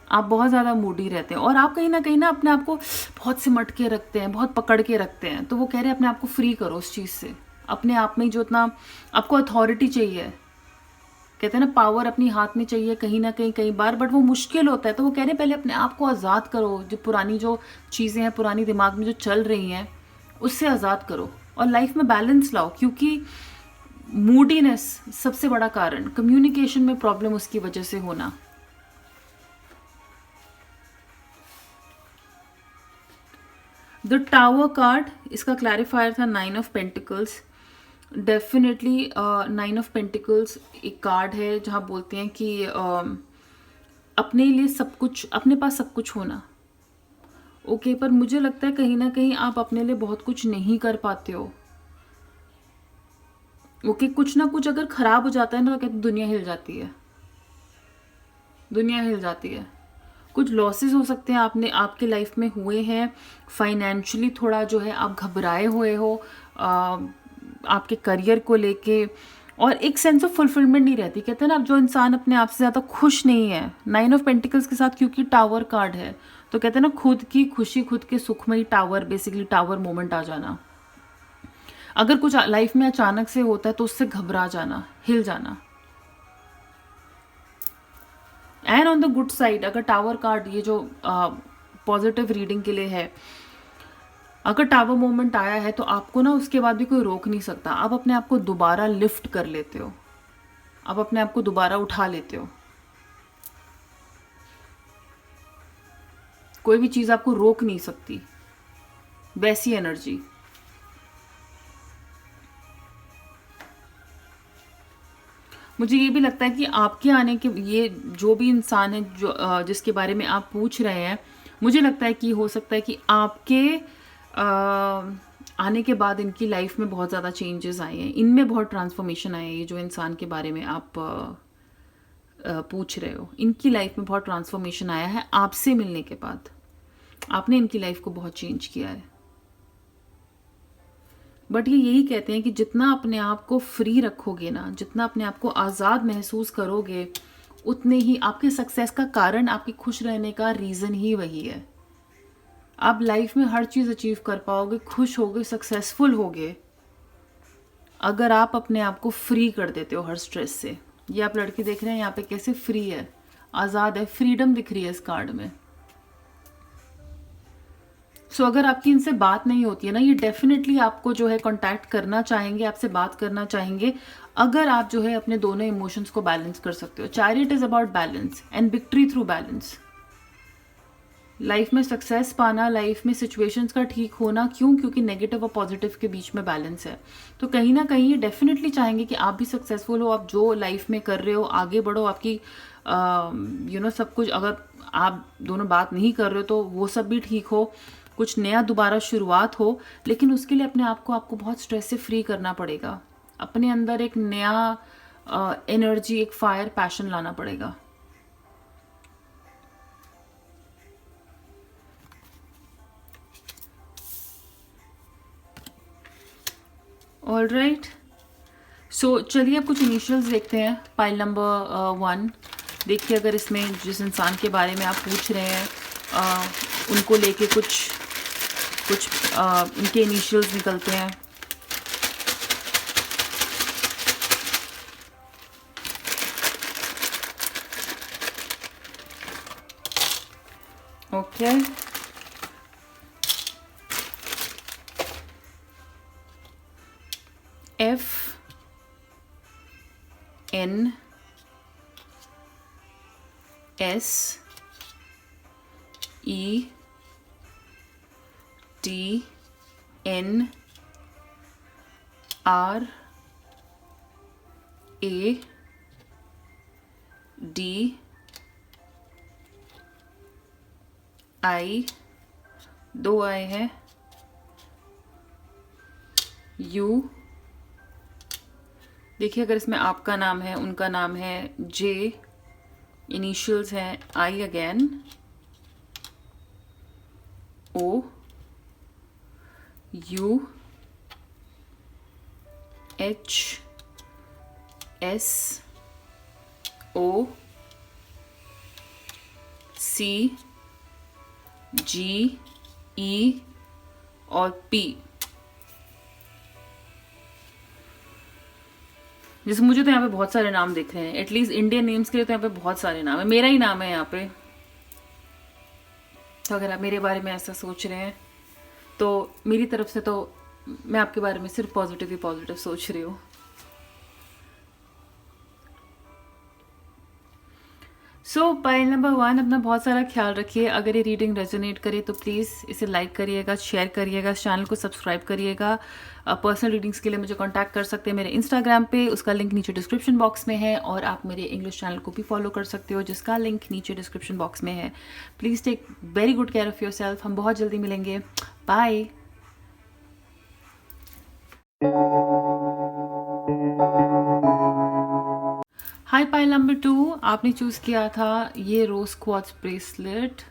आप बहुत ज़्यादा मूडी रहते हैं और आप कहीं ना अपने आप को बहुत सिमट के रखते हैं, बहुत पकड़ के रखते हैं। तो वो कह रहे हैं अपने आप को फ्री करो उस चीज़ से, अपने आप में जो इतना आपको अथॉरिटी चाहिए, कहते हैं ना पावर अपनी हाथ में चाहिए कहीं ना कई बार, बट वो मुश्किल होता है। तो वो कह रहे हैं पहले अपने आप को आज़ाद करो, जो पुरानी जो चीज़ें हैं पुरानी दिमाग में जो चल रही हैं उससे आज़ाद करो और लाइफ में बैलेंस लाओ, क्योंकि मूडीनेस सबसे बड़ा कारण, कम्युनिकेशन में प्रॉब्लम उसकी वजह से होना। द टावर कार्ड, इसका क्लैरिफायर था 9 of pentacles. Definitely 9 of pentacles एक कार्ड है जहाँ बोलते हैं कि अपने लिए सब कुछ, अपने पास सब कुछ होना। ओके, पर मुझे लगता है कहीं ना कहीं आप अपने लिए बहुत कुछ नहीं कर पाते हो। ओके, कुछ ना कुछ अगर खराब हो जाता है ना तो कहते दुनिया हिल जाती है, दुनिया हिल जाती है। कुछ लॉसेस हो सकते हैं आपके लाइफ में हुए हैं, फाइनेंशियली थोड़ा जो है आप घबराए हुए हो आपके करियर को लेके, और एक सेंस ऑफ फुलफिलमेंट नहीं रहती। कहते हैं ना, अब जो इंसान अपने आप से ज़्यादा खुश नहीं है, 9 ऑफ पेंटिकल्स के साथ क्योंकि टावर कार्ड है, तो कहते हैं ना खुद की खुशी, खुद के सुख में ही टावर, बेसिकली टावर मोमेंट आ जाना। अगर कुछ लाइफ में अचानक से होता है तो उससे घबरा जाना, हिल जाना। And on the good side, अगर टावर कार्ड ये जो पॉजिटिव रीडिंग के लिए है, अगर टावर मोमेंट आया है तो आपको ना उसके बाद भी कोई रोक नहीं सकता। आप अपने आप को दोबारा लिफ्ट कर लेते हो, आप अपने आप को दोबारा उठा लेते हो, कोई भी चीज़ आपको रोक नहीं सकती, वैसी एनर्जी। मुझे ये भी लगता है कि आपके आने के, ये जो भी इंसान है जो जिसके बारे में आप पूछ रहे हैं, मुझे लगता है कि हो सकता है कि आपके आने के बाद इनकी लाइफ में बहुत ज़्यादा चेंजेस आए हैं, इनमें बहुत ट्रांसफॉर्मेशन आए हैं। ये जो इंसान के बारे में आप पूछ रहे हो, इनकी लाइफ में बहुत ट्रांसफॉर्मेशन आया है आपसे मिलने के बाद। आपने इनकी लाइफ को बहुत चेंज किया है। बट ये यही कहते हैं कि जितना अपने आप को फ्री रखोगे ना, जितना अपने आप को आज़ाद महसूस करोगे, उतने ही आपके सक्सेस का कारण, आपके खुश रहने का रीज़न ही वही है। आप लाइफ में हर चीज़ अचीव कर पाओगे, खुश होगे, सक्सेसफुल होगे, अगर आप अपने आप को फ्री कर देते हो हर स्ट्रेस से। ये आप लड़की देख रहे हैं यहाँ पे कैसे फ्री है, आज़ाद है, फ्रीडम दिख रही है इस कार्ड में। सो अगर आपकी इनसे बात नहीं होती है ना, ये डेफिनेटली आपको जो है कांटेक्ट करना चाहेंगे, आपसे बात करना चाहेंगे, अगर आप जो है अपने दोनों इमोशंस को बैलेंस कर सकते हो। Chariot is about balance and victory through balance. Life में सक्सेस पाना, लाइफ में सिचुएशंस का ठीक होना, क्यों? क्योंकि नेगेटिव और पॉजिटिव के बीच में बैलेंस है। तो कहीं ना कहीं ये डेफिनेटली चाहेंगे कि आप भी सक्सेसफुल हो, आप जो लाइफ में कर रहे हो आगे बढ़ो, आपकी सब कुछ, अगर आप दोनों बात नहीं कर रहे हो तो वो सब भी ठीक हो, कुछ नया दोबारा शुरुआत हो। लेकिन उसके लिए अपने आप को आपको बहुत स्ट्रेस से फ्री करना पड़ेगा, अपने अंदर एक नया एनर्जी, एक फायर, पैशन लाना पड़ेगा। ऑल राइट, सो चलिए अब कुछ इनिशियल्स देखते हैं। पाइल नंबर 1, देखिए अगर इसमें जिस इंसान के बारे में आप पूछ रहे हैं उनको लेके कुछ इनके इनिशियल्स निकलते हैं। Okay, F N S E T N R A D I, 2 I है, U। देखिए अगर इसमें आपका नाम है, उनका नाम है, J, इनिशियल्स हैं I again, O, U, H, S, O, C, G, E और P। जैसे मुझे तो यहाँ पे बहुत सारे नाम दिख रहे हैं, एटलीस्ट इंडियन नेम्स के लिए तो यहाँ पे बहुत सारे नाम है, मेरा ही नाम है यहाँ पे। तो अगर आप मेरे बारे में ऐसा सोच रहे हैं तो मेरी तरफ से तो मैं आपके बारे में सिर्फ पॉजिटिव ही पॉजिटिव सोच रही हूँ। सो पाइल नंबर 1, अपना बहुत सारा ख्याल रखिए। अगर ये रीडिंग रेजोनेट करे तो प्लीज़ इसे लाइक करिएगा, शेयर करिएगा, इस चैनल को सब्सक्राइब करिएगा। पर्सनल रीडिंग्स के लिए मुझे कांटेक्ट कर सकते हैं मेरे इंस्टाग्राम पे, उसका लिंक नीचे डिस्क्रिप्शन बॉक्स में है, और आप मेरे इंग्लिश चैनल को भी फॉलो कर सकते हो जिसका लिंक नीचे डिस्क्रिप्शन बॉक्स में है। Please take very good care of yourself. हम बहुत जल्दी मिलेंगे। बाय। हाय पाइल नंबर 2, आपने चूज़ किया था ये रोज क्वार्ट्ज ब्रेसलेट,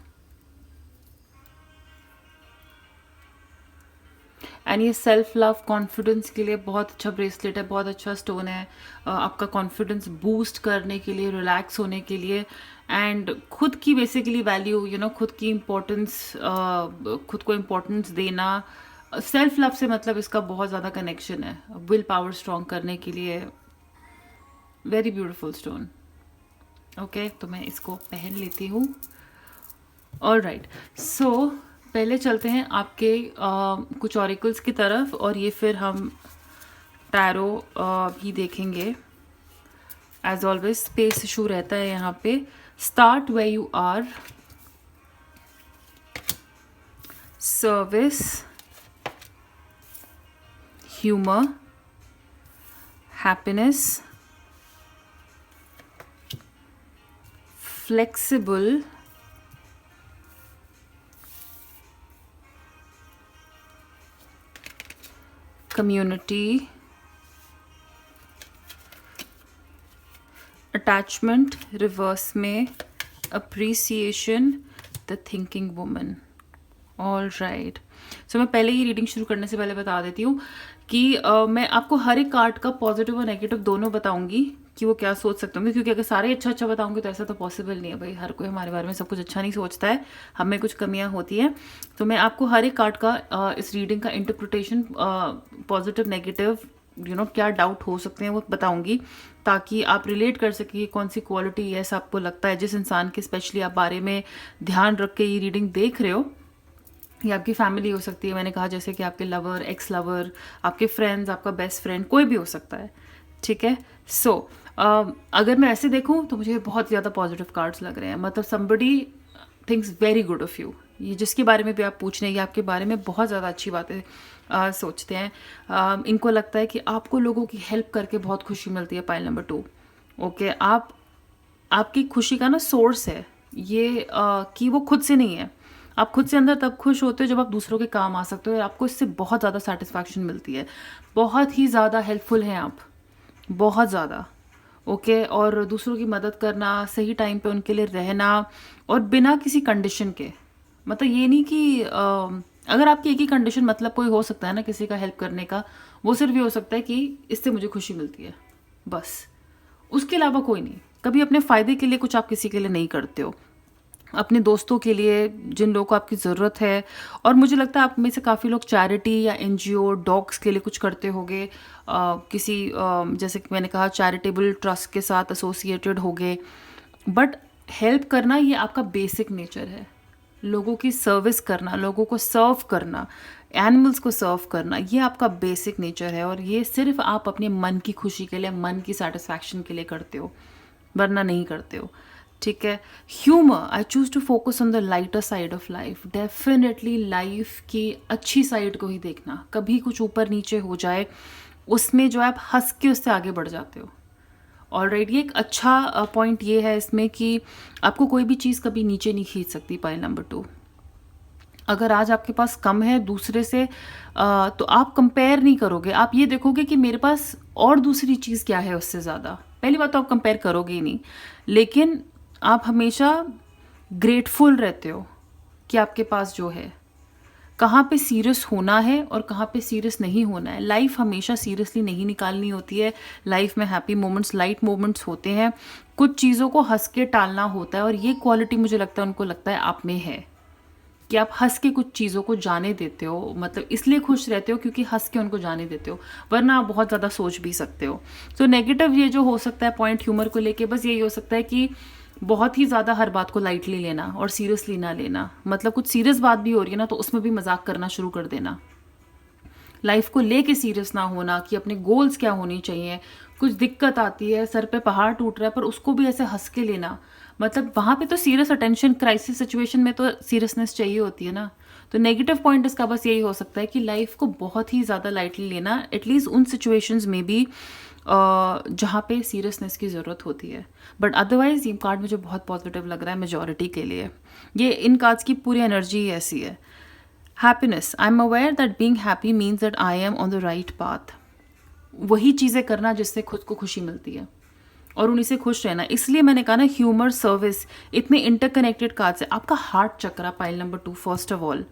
एंड ये सेल्फ लव, कॉन्फिडेंस के लिए बहुत अच्छा ब्रेसलेट है, बहुत अच्छा स्टोन है। आपका कॉन्फिडेंस बूस्ट करने के लिए, रिलैक्स होने के लिए, एंड खुद की बेसिकली वैल्यू, खुद की इम्पोर्टेंस, खुद को इम्पोर्टेंस देना, सेल्फ लव से मतलब इसका बहुत ज़्यादा कनेक्शन है, विल पावर स्ट्रॉन्ग करने के लिए। Very beautiful stone. ओके, तो मैं इसको पहन लेती हूँ। ऑल राइट, सो पहले चलते हैं आपके कुछ ऑरिकल्स की तरफ, और ये फिर हम टैरो भी देखेंगे। एज ऑलवेज स्पेस इशू रहता है यहाँ पे। Start where you are, service, humour, happiness, flexible, community, attachment, reverse में appreciation, the thinking woman। All right, so मैं पहले ही रीडिंग शुरू करने से पहले बता देती हूँ कि मैं आपको हर एक कार्ड का पॉजिटिव और नेगेटिव दोनों बताऊंगी कि वो क्या सोच सकते होंगे, क्योंकि अगर सारे अच्छा बताऊंगी तो ऐसा तो पॉसिबल नहीं है भाई, हर कोई हमारे बारे में सब कुछ अच्छा नहीं सोचता है, हमें कुछ कमियां होती हैं। तो मैं आपको हर एक कार्ड का इस रीडिंग का इंटरप्रिटेशन, पॉजिटिव नेगेटिव, क्या डाउट हो सकते हैं वो बताऊंगी, ताकि आप रिलेट कर सकें कौन सी क्वालिटी ऐसा आपको लगता है जिस इंसान के स्पेशली आप बारे में ध्यान रख के ये रीडिंग देख रहे हो। ये आपकी फैमिली हो सकती है, मैंने कहा जैसे कि आपके लवर, एक्स लवर, आपके फ्रेंड्स, आपका बेस्ट फ्रेंड, कोई भी हो सकता है। ठीक है, अगर मैं ऐसे देखूं तो मुझे बहुत ज़्यादा पॉजिटिव कार्ड्स लग रहे हैं, मतलब somebody thinks very good of you. ये जिसके बारे में भी आप पूछ रहे हैं, ये आपके बारे में बहुत ज़्यादा अच्छी बातें सोचते हैं। इनको लगता है कि आपको लोगों की हेल्प करके बहुत खुशी मिलती है। पाइल नंबर 2, ओके, आपकी खुशी का ना सोर्स है ये, कि वो खुद से नहीं है। आप खुद से अंदर तब खुश होते हो जब आप दूसरों के काम आ सकते हो, और आपको इससे बहुत ज़्यादा सेटिस्फैक्शन मिलती है। बहुत ही ज़्यादा हेल्पफुल हैं आप, बहुत ज़्यादा, ओके। और दूसरों की मदद करना, सही टाइम पे उनके लिए रहना, और बिना किसी कंडीशन के। मतलब ये नहीं कि अगर आपकी एक ही कंडीशन, मतलब कोई हो सकता है ना किसी का हेल्प करने का, वो सिर्फ ये हो सकता है कि इससे मुझे खुशी मिलती है, बस। उसके अलावा कोई नहीं। कभी अपने फ़ायदे के लिए कुछ आप किसी के लिए नहीं करते हो, अपने दोस्तों के लिए, जिन लोगों को आपकी ज़रूरत है। और मुझे लगता है आप में से काफ़ी लोग चैरिटी या एनजीओ, डॉग्स के लिए कुछ करते होंगे, किसी जैसे कि मैंने कहा चैरिटेबल ट्रस्ट के साथ एसोसिएटेड होगे। बट हेल्प करना ये आपका बेसिक नेचर है। लोगों की सर्विस करना, लोगों को सर्व करना, एनिमल्स को सर्व करना, ये आपका बेसिक नेचर है। और ये सिर्फ आप अपने मन की खुशी के लिए, मन की सेटिस्फैक्शन के लिए करते हो, वरना नहीं करते हो, ठीक है। Humour, I choose to focus on the lighter side of life. Definitely life की अच्छी साइड को ही देखना। कभी कुछ ऊपर नीचे हो जाए, उसमें जो आप हंस के उससे आगे बढ़ जाते हो। ऑलराइट, ये एक अच्छा पॉइंट ये है इसमें कि आपको कोई भी चीज़ कभी नीचे नहीं खींच सकती। पॉइंट नंबर 2, अगर आज आपके पास कम है दूसरे से, तो आप कंपेयर नहीं करोगे। आप ये देखोगे कि मेरे पास और दूसरी चीज़ क्या है उससे ज़्यादा। पहली बात तो आप कंपेयर करोगे ही नहीं, लेकिन आप हमेशा ग्रेटफुल रहते हो कि आपके पास जो है। कहाँ पे सीरियस होना है और कहाँ पे सीरियस नहीं होना है। लाइफ हमेशा सीरियसली नहीं निकालनी होती है। लाइफ में हैप्पी मोमेंट्स, लाइट मोमेंट्स होते हैं। कुछ चीज़ों को हंस के टालना होता है, और ये क्वालिटी मुझे लगता है उनको लगता है आप में है, कि आप हंस के कुछ चीज़ों को जाने देते हो। मतलब इसलिए खुश रहते हो क्योंकि हंस के उनको जाने देते हो, वरना आप बहुत ज़्यादा सोच भी सकते हो। तो नेगेटिव ये जो हो सकता है पॉइंट ह्यूमर को लेके, बस यही हो सकता है कि बहुत ही ज़्यादा हर बात को लाइटली लेना और सीरियसली ना लेना। मतलब कुछ सीरियस बात भी हो रही है ना, तो उसमें भी मजाक करना शुरू कर देना। लाइफ को लेके सीरियस ना होना कि अपने गोल्स क्या होने चाहिए। कुछ दिक्कत आती है, सर पे पहाड़ टूट रहा है, पर उसको भी ऐसे हंस के लेना। मतलब वहाँ पे तो सीरियस अटेंशन, क्राइसिस सिचुएशन में तो सीरियसनेस चाहिए होती है ना। तो नेगेटिव पॉइंट इसका बस यही हो सकता है कि लाइफ को बहुत ही ज़्यादा लाइटली लेना, एटलीस्ट उन सिचुएशंस में भी जहाँ पे सीरियसनेस की ज़रूरत होती है। बट अदरवाइज ये कार्ड मुझे बहुत पॉजिटिव लग रहा है मेजॉरिटी के लिए। ये इन कार्ड्स की पूरी एनर्जी ऐसी है। Happiness, I am aware that being happy means that I am on the right path. वही चीज़ें करना जिससे खुद को खुशी मिलती है, और उन्हीं से खुश रहना। इसलिए मैंने कहा ना, ह्यूमर, सर्विस, इतने इंटरकनेक्टेड कार्ड्स है। आपका heart chakra, pile number 2, first of all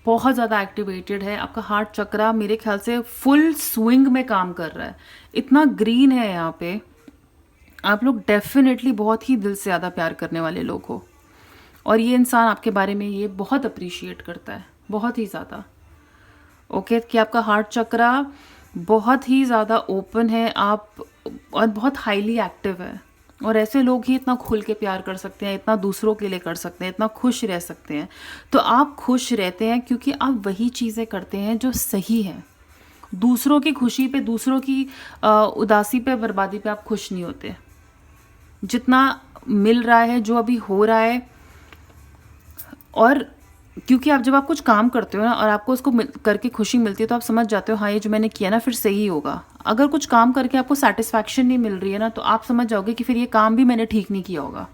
बहुत ज़्यादा एक्टिवेटेड है। आपका हार्ट चक्रा मेरे ख्याल से फुल स्विंग में काम कर रहा है। इतना ग्रीन है यहाँ पे। आप लोग डेफिनेटली बहुत ही दिल से ज़्यादा प्यार करने वाले लोग हो, और ये इंसान आपके बारे में ये बहुत अप्रिशिएट करता है, बहुत ही ज़्यादा। ओके, कि आपका हार्ट चक्रा बहुत ही ज़्यादा ओपन है आप, और बहुत हाईली एक्टिव है। और ऐसे लोग ही इतना खुल के प्यार कर सकते हैं, इतना दूसरों के लिए कर सकते हैं, इतना खुश रह सकते हैं। तो आप खुश रहते हैं क्योंकि आप वही चीज़ें करते हैं जो सही है। दूसरों की खुशी पे, दूसरों की उदासी पे, बर्बादी पे आप खुश नहीं होते। जितना मिल रहा है, जो अभी हो रहा है, और क्योंकि आप जब आप कुछ काम करते हो ना और आपको उसको करके खुशी मिलती है, तो आप समझ जाते हो हाँ ये जो मैंने किया ना फिर सही होगा। अगर कुछ काम करके आपको सेटिस्फैक्शन नहीं मिल रही है ना, तो आप समझ जाओगे कि फिर ये काम भी मैंने ठीक नहीं किया होगा।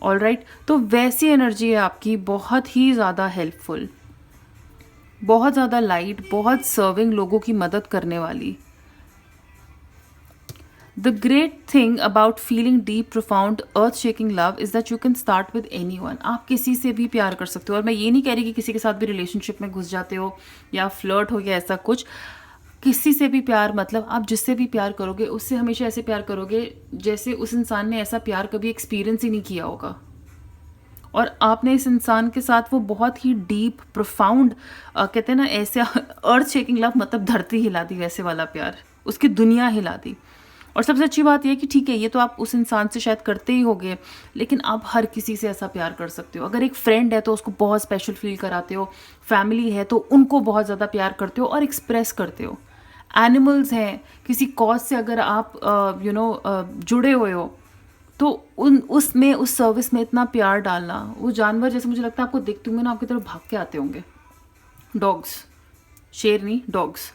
ऑलराइट, तो वैसी एनर्जी है आपकी, बहुत ही ज़्यादा हेल्पफुल, बहुत ज़्यादा लाइट, बहुत सर्विंग, लोगों की मदद करने वाली। The great thing about feeling deep, profound, earth-shaking love is that you can start with anyone. आप किसी से भी प्यार कर सकते हो। और मैं ये नहीं कह रही कि किसी के साथ भी रिलेशनशिप में घुस जाते हो या फ्लर्ट हो गया ऐसा कुछ। किसी से भी प्यार, मतलब आप जिससे भी प्यार करोगे उससे हमेशा ऐसे प्यार करोगे जैसे उस इंसान ने ऐसा प्यार कभी एक्सपीरियंस ही नहीं किया होगा। और आपने इस इंसान के साथ वो बहुत ही डीप, प्रोफाउंड, कहते हैं ना ऐसे अर्थ शेकिंग लव, मतलब धरती हिला दी वैसे वाला प्यार, उसकी दुनिया हिला दी। और सबसे अच्छी बात यह है कि ठीक है, ये तो आप उस इंसान से शायद करते ही होगे, लेकिन आप हर किसी से ऐसा प्यार कर सकते हो। अगर एक फ्रेंड है तो उसको बहुत स्पेशल फील कराते हो, फैमिली है तो उनको बहुत ज़्यादा प्यार करते हो और एक्सप्रेस करते हो। एनिमल्स हैं, किसी कॉज से अगर आप जुड़े हुए हो तो उसमें उस सर्विस में इतना प्यार डालना, वो जानवर जैसे मुझे लगता है आपको देखते होंगे ना, आपकी तरफ भाग के आते होंगे, डॉग्स, शेर नहीं डॉग्स,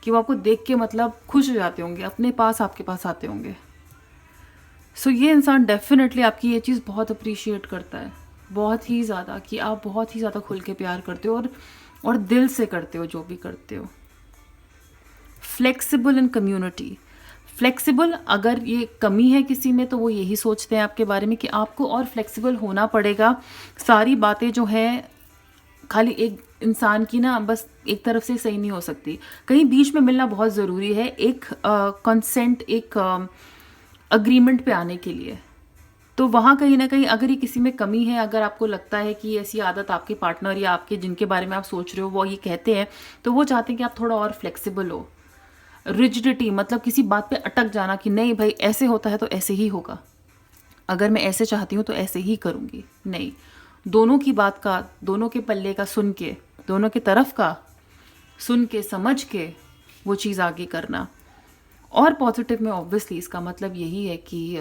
कि वो आपको देख के मतलब खुश हो जाते होंगे, अपने पास आपके पास आते होंगे। सो ये इंसान डेफिनेटली आपकी ये चीज़ बहुत अप्रिशिएट करता है, बहुत ही ज़्यादा, कि आप बहुत ही ज़्यादा खुल के प्यार करते हो और दिल से करते हो जो भी करते हो। फ्लेक्सिबल इन कम्युनिटी, फ्लेक्सिबल अगर ये कमी है किसी में तो वो यही सोचते हैं आपके बारे में कि आपको और फ्लेक्सिबल होना पड़ेगा। सारी बातें जो हैं खाली एक इंसान की ना बस एक तरफ से सही नहीं हो सकती, कहीं बीच में मिलना बहुत ज़रूरी है, एक कंसेंट, एक अग्रीमेंट पे आने के लिए। तो वहाँ कहीं ना कहीं अगर ये किसी में कमी है, अगर आपको लगता है कि ऐसी आदत आपके पार्टनर या आपके जिनके बारे में आप सोच रहे हो वो ये कहते हैं, तो वो चाहते हैं कि आप थोड़ा और फ्लेक्सिबल हो। रिजिडिटी मतलब किसी बात पे अटक जाना कि नहीं भाई ऐसे होता है तो ऐसे ही होगा, अगर मैं ऐसे चाहती हूँ तो ऐसे ही करूँगी, नहीं, दोनों की बात का, दोनों के पल्ले का सुन के, दोनों की तरफ का सुन के समझ के वो चीज़ आगे करना। और पॉजिटिव में ऑब्वियसली इसका मतलब यही है कि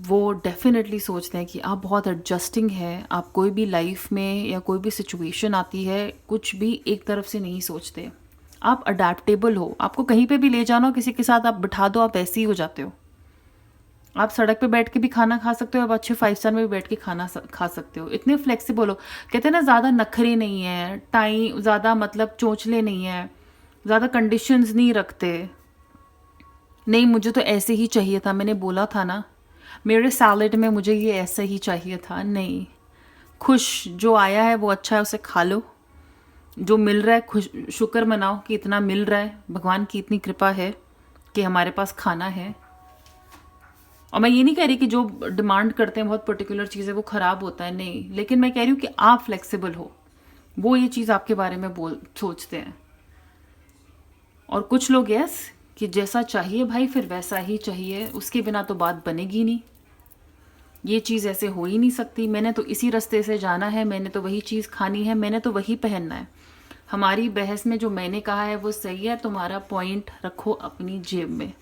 वो डेफिनेटली सोचते हैं कि आप बहुत एडजस्टिंग हैं, आप कोई भी लाइफ में या कोई भी सिचुएशन आती है कुछ भी एक तरफ से नहीं सोचते, आप अडेप्टेबल हो, आपको कहीं पे भी ले जाना हो, किसी के साथ आप बिठा दो, आप ऐसे ही हो जाते हो। आप सड़क पे बैठ के भी खाना खा सकते हो, आप अच्छे 5 स्टार में भी बैठ के खाना खा सकते हो, इतने फ्लेक्सिबल हो। कहते हैं ना ज़्यादा नखरे नहीं है, टाइम ज़्यादा मतलब चोंचले नहीं है, ज़्यादा कंडीशंस नहीं रखते, नहीं मुझे तो ऐसे ही चाहिए था, मैंने बोला था ना मेरे सैलेड में मुझे ये ऐसा ही चाहिए था, नहीं, खुश जो आया है वो अच्छा है, उसे खा लो, जो मिल रहा है खुश शुक्र मनाओ कि इतना मिल रहा है, भगवान की इतनी कृपा है कि हमारे पास खाना है। और मैं ये नहीं कह रही कि जो डिमांड करते हैं बहुत पर्टिकुलर चीज़ है वो ख़राब होता है, नहीं, लेकिन मैं कह रही हूँ कि आप फ्लेक्सिबल हो, वो ये चीज़ आपके बारे में सोचते हैं। और कुछ लोग यस कि जैसा चाहिए भाई फिर वैसा ही चाहिए, उसके बिना तो बात बनेगी नहीं, ये चीज़ ऐसे हो ही नहीं सकती, मैंने तो इसी रास्ते से जाना है, मैंने तो वही चीज़ खानी है, मैंने तो वही पहनना है। हमारी बहस में जो मैंने कहा है वो सही है, तुम्हारा पॉइंट रखो अपनी जेब में,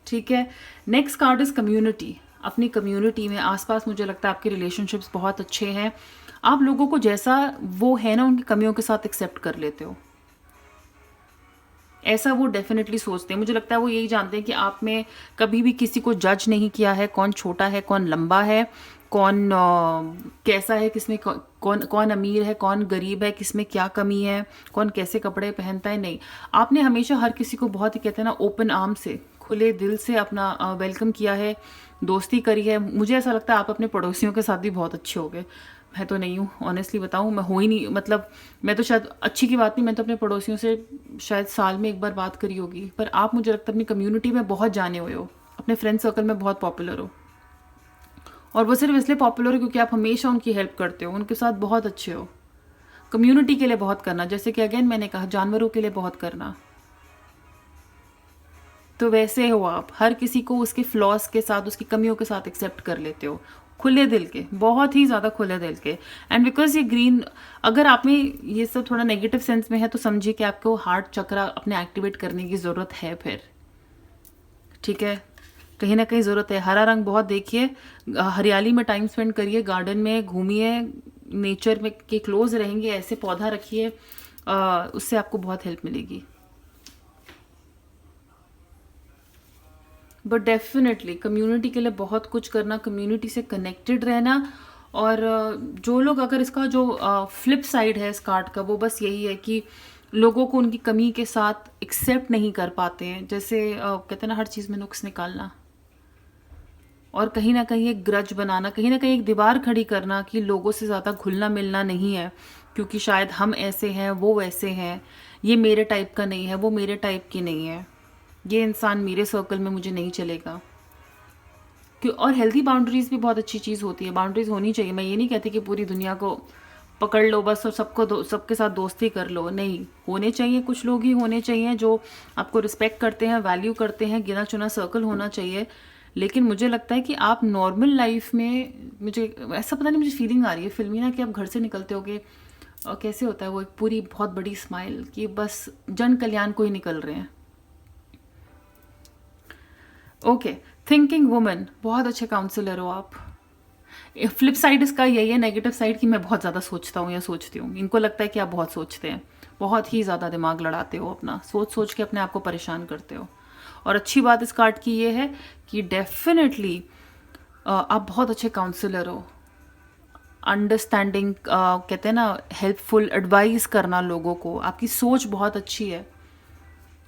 ठीक है। Next card is community. अपनी कम्युनिटी में आसपास मुझे लगता है आपके रिलेशनशिप्स बहुत अच्छे हैं, आप लोगों को जैसा वो है ना उनकी कमियों के साथ एक्सेप्ट कर लेते हो, ऐसा वो डेफिनेटली सोचते हैं। मुझे लगता है वो यही जानते हैं कि आप में कभी भी किसी को जज नहीं किया है, कौन छोटा है कौन लंबा है, कौन कैसा है, किसमें कौन कौन अमीर है कौन गरीब है, किसमें क्या कमी है, कौन कैसे कपड़े पहनता है, नहीं, आपने हमेशा हर किसी को बहुत ही कहते हैं ना ओपन आर्म से, खुले दिल से अपना वेलकम किया है, दोस्ती करी है। मुझे ऐसा लगता है आप अपने पड़ोसियों के साथ भी बहुत अच्छे हो गए, मैं तो नहीं हूँ, ऑनेस्टली बताऊँ मैं हो ही नहीं, मतलब मैं तो शायद अच्छी की बात नहीं, मैं तो अपने पड़ोसियों से शायद साल में एक बार बात करी होगी, पर आप मुझे लगता है अपनी कम्युनिटी में बहुत जाने हुए हो, अपने फ्रेंड सर्कल में बहुत पॉपुलर हो, और वो सिर्फ इसलिए पॉपुलर हो क्योंकि आप हमेशा उनकी हेल्प करते हो, उनके साथ बहुत अच्छे हो, कम्युनिटी के लिए बहुत करना, जैसे कि अगेन मैंने कहा जानवरों के लिए बहुत करना, तो वैसे हो आप, हर किसी को उसके फ्लॉस के साथ उसकी कमियों के साथ एक्सेप्ट कर लेते हो, खुले दिल के, बहुत ही ज़्यादा खुले दिल के। एंड बिकॉज ये ग्रीन, अगर आप में ये सब थोड़ा नेगेटिव सेंस में है तो समझिए कि आपको हार्ट चक्रा अपने एक्टिवेट करने की ज़रूरत है फिर, ठीक है, कहीं ना कहीं ज़रूरत है। हरा रंग बहुत देखिए, हरियाली में टाइम स्पेंड करिए, गार्डन में घूमिए, नेचर में के क्लोज रहेंगे, ऐसे पौधा रखिए, उससे आपको बहुत हेल्प मिलेगी। बट डेफिनेटली कम्युनिटी के लिए बहुत कुछ करना, कम्युनिटी से कनेक्टेड रहना, और जो लोग अगर इसका जो फ्लिप साइड है इस कार्ड का वो बस यही है कि लोगों को उनकी कमी के साथ एक्सेप्ट नहीं कर पाते हैं, जैसे कहते हैं ना हर चीज़ में नुक्स निकालना, और कहीं ना कहीं एक ग्रज बनाना, कहीं ना कहीं एक दीवार खड़ी करना कि लोगों से ज़्यादा घुलना मिलना नहीं है, क्योंकि शायद हम ऐसे हैं वो वैसे हैं, ये मेरे टाइप का नहीं है वो मेरे टाइप की नहीं है, ये इंसान मेरे सर्कल में मुझे नहीं चलेगा। क्यों, और हेल्दी बाउंड्रीज भी बहुत अच्छी चीज़ होती है, बाउंड्रीज होनी चाहिए, मैं ये नहीं कहती कि पूरी दुनिया को पकड़ लो बस और सबके साथ दोस्ती कर लो, नहीं, होने चाहिए, कुछ लोग ही होने चाहिए जो आपको रिस्पेक्ट करते हैं, वैल्यू करते हैं, गिना चुना सर्कल होना चाहिए। लेकिन मुझे लगता है कि आप नॉर्मल लाइफ में, मुझे ऐसा पता नहीं मुझे फीलिंग आ रही है फिल्मी ना, कि आप घर से निकलते होगे और कैसे होता है वो एक पूरी बहुत बड़ी स्माइल कि बस जन कल्याण को ही निकल रहे हैं, ओके, थिंकिंग वुमन, बहुत अच्छे काउंसलर हो आप। फ्लिप साइड इसका यही है, नेगेटिव साइड, कि मैं बहुत ज़्यादा सोचता हूँ या सोचती हूँ। इनको लगता है कि आप बहुत सोचते हैं, बहुत ही ज़्यादा दिमाग लड़ाते हो अपना, सोच सोच के अपने आप को परेशान करते हो। और अच्छी बात इस कार्ड की ये है कि डेफिनेटली आप बहुत अच्छे काउंसलर हो। अंडरस्टैंडिंग, कहते हैं ना, हेल्पफुल एडवाइस करना लोगों को, आपकी सोच बहुत अच्छी है।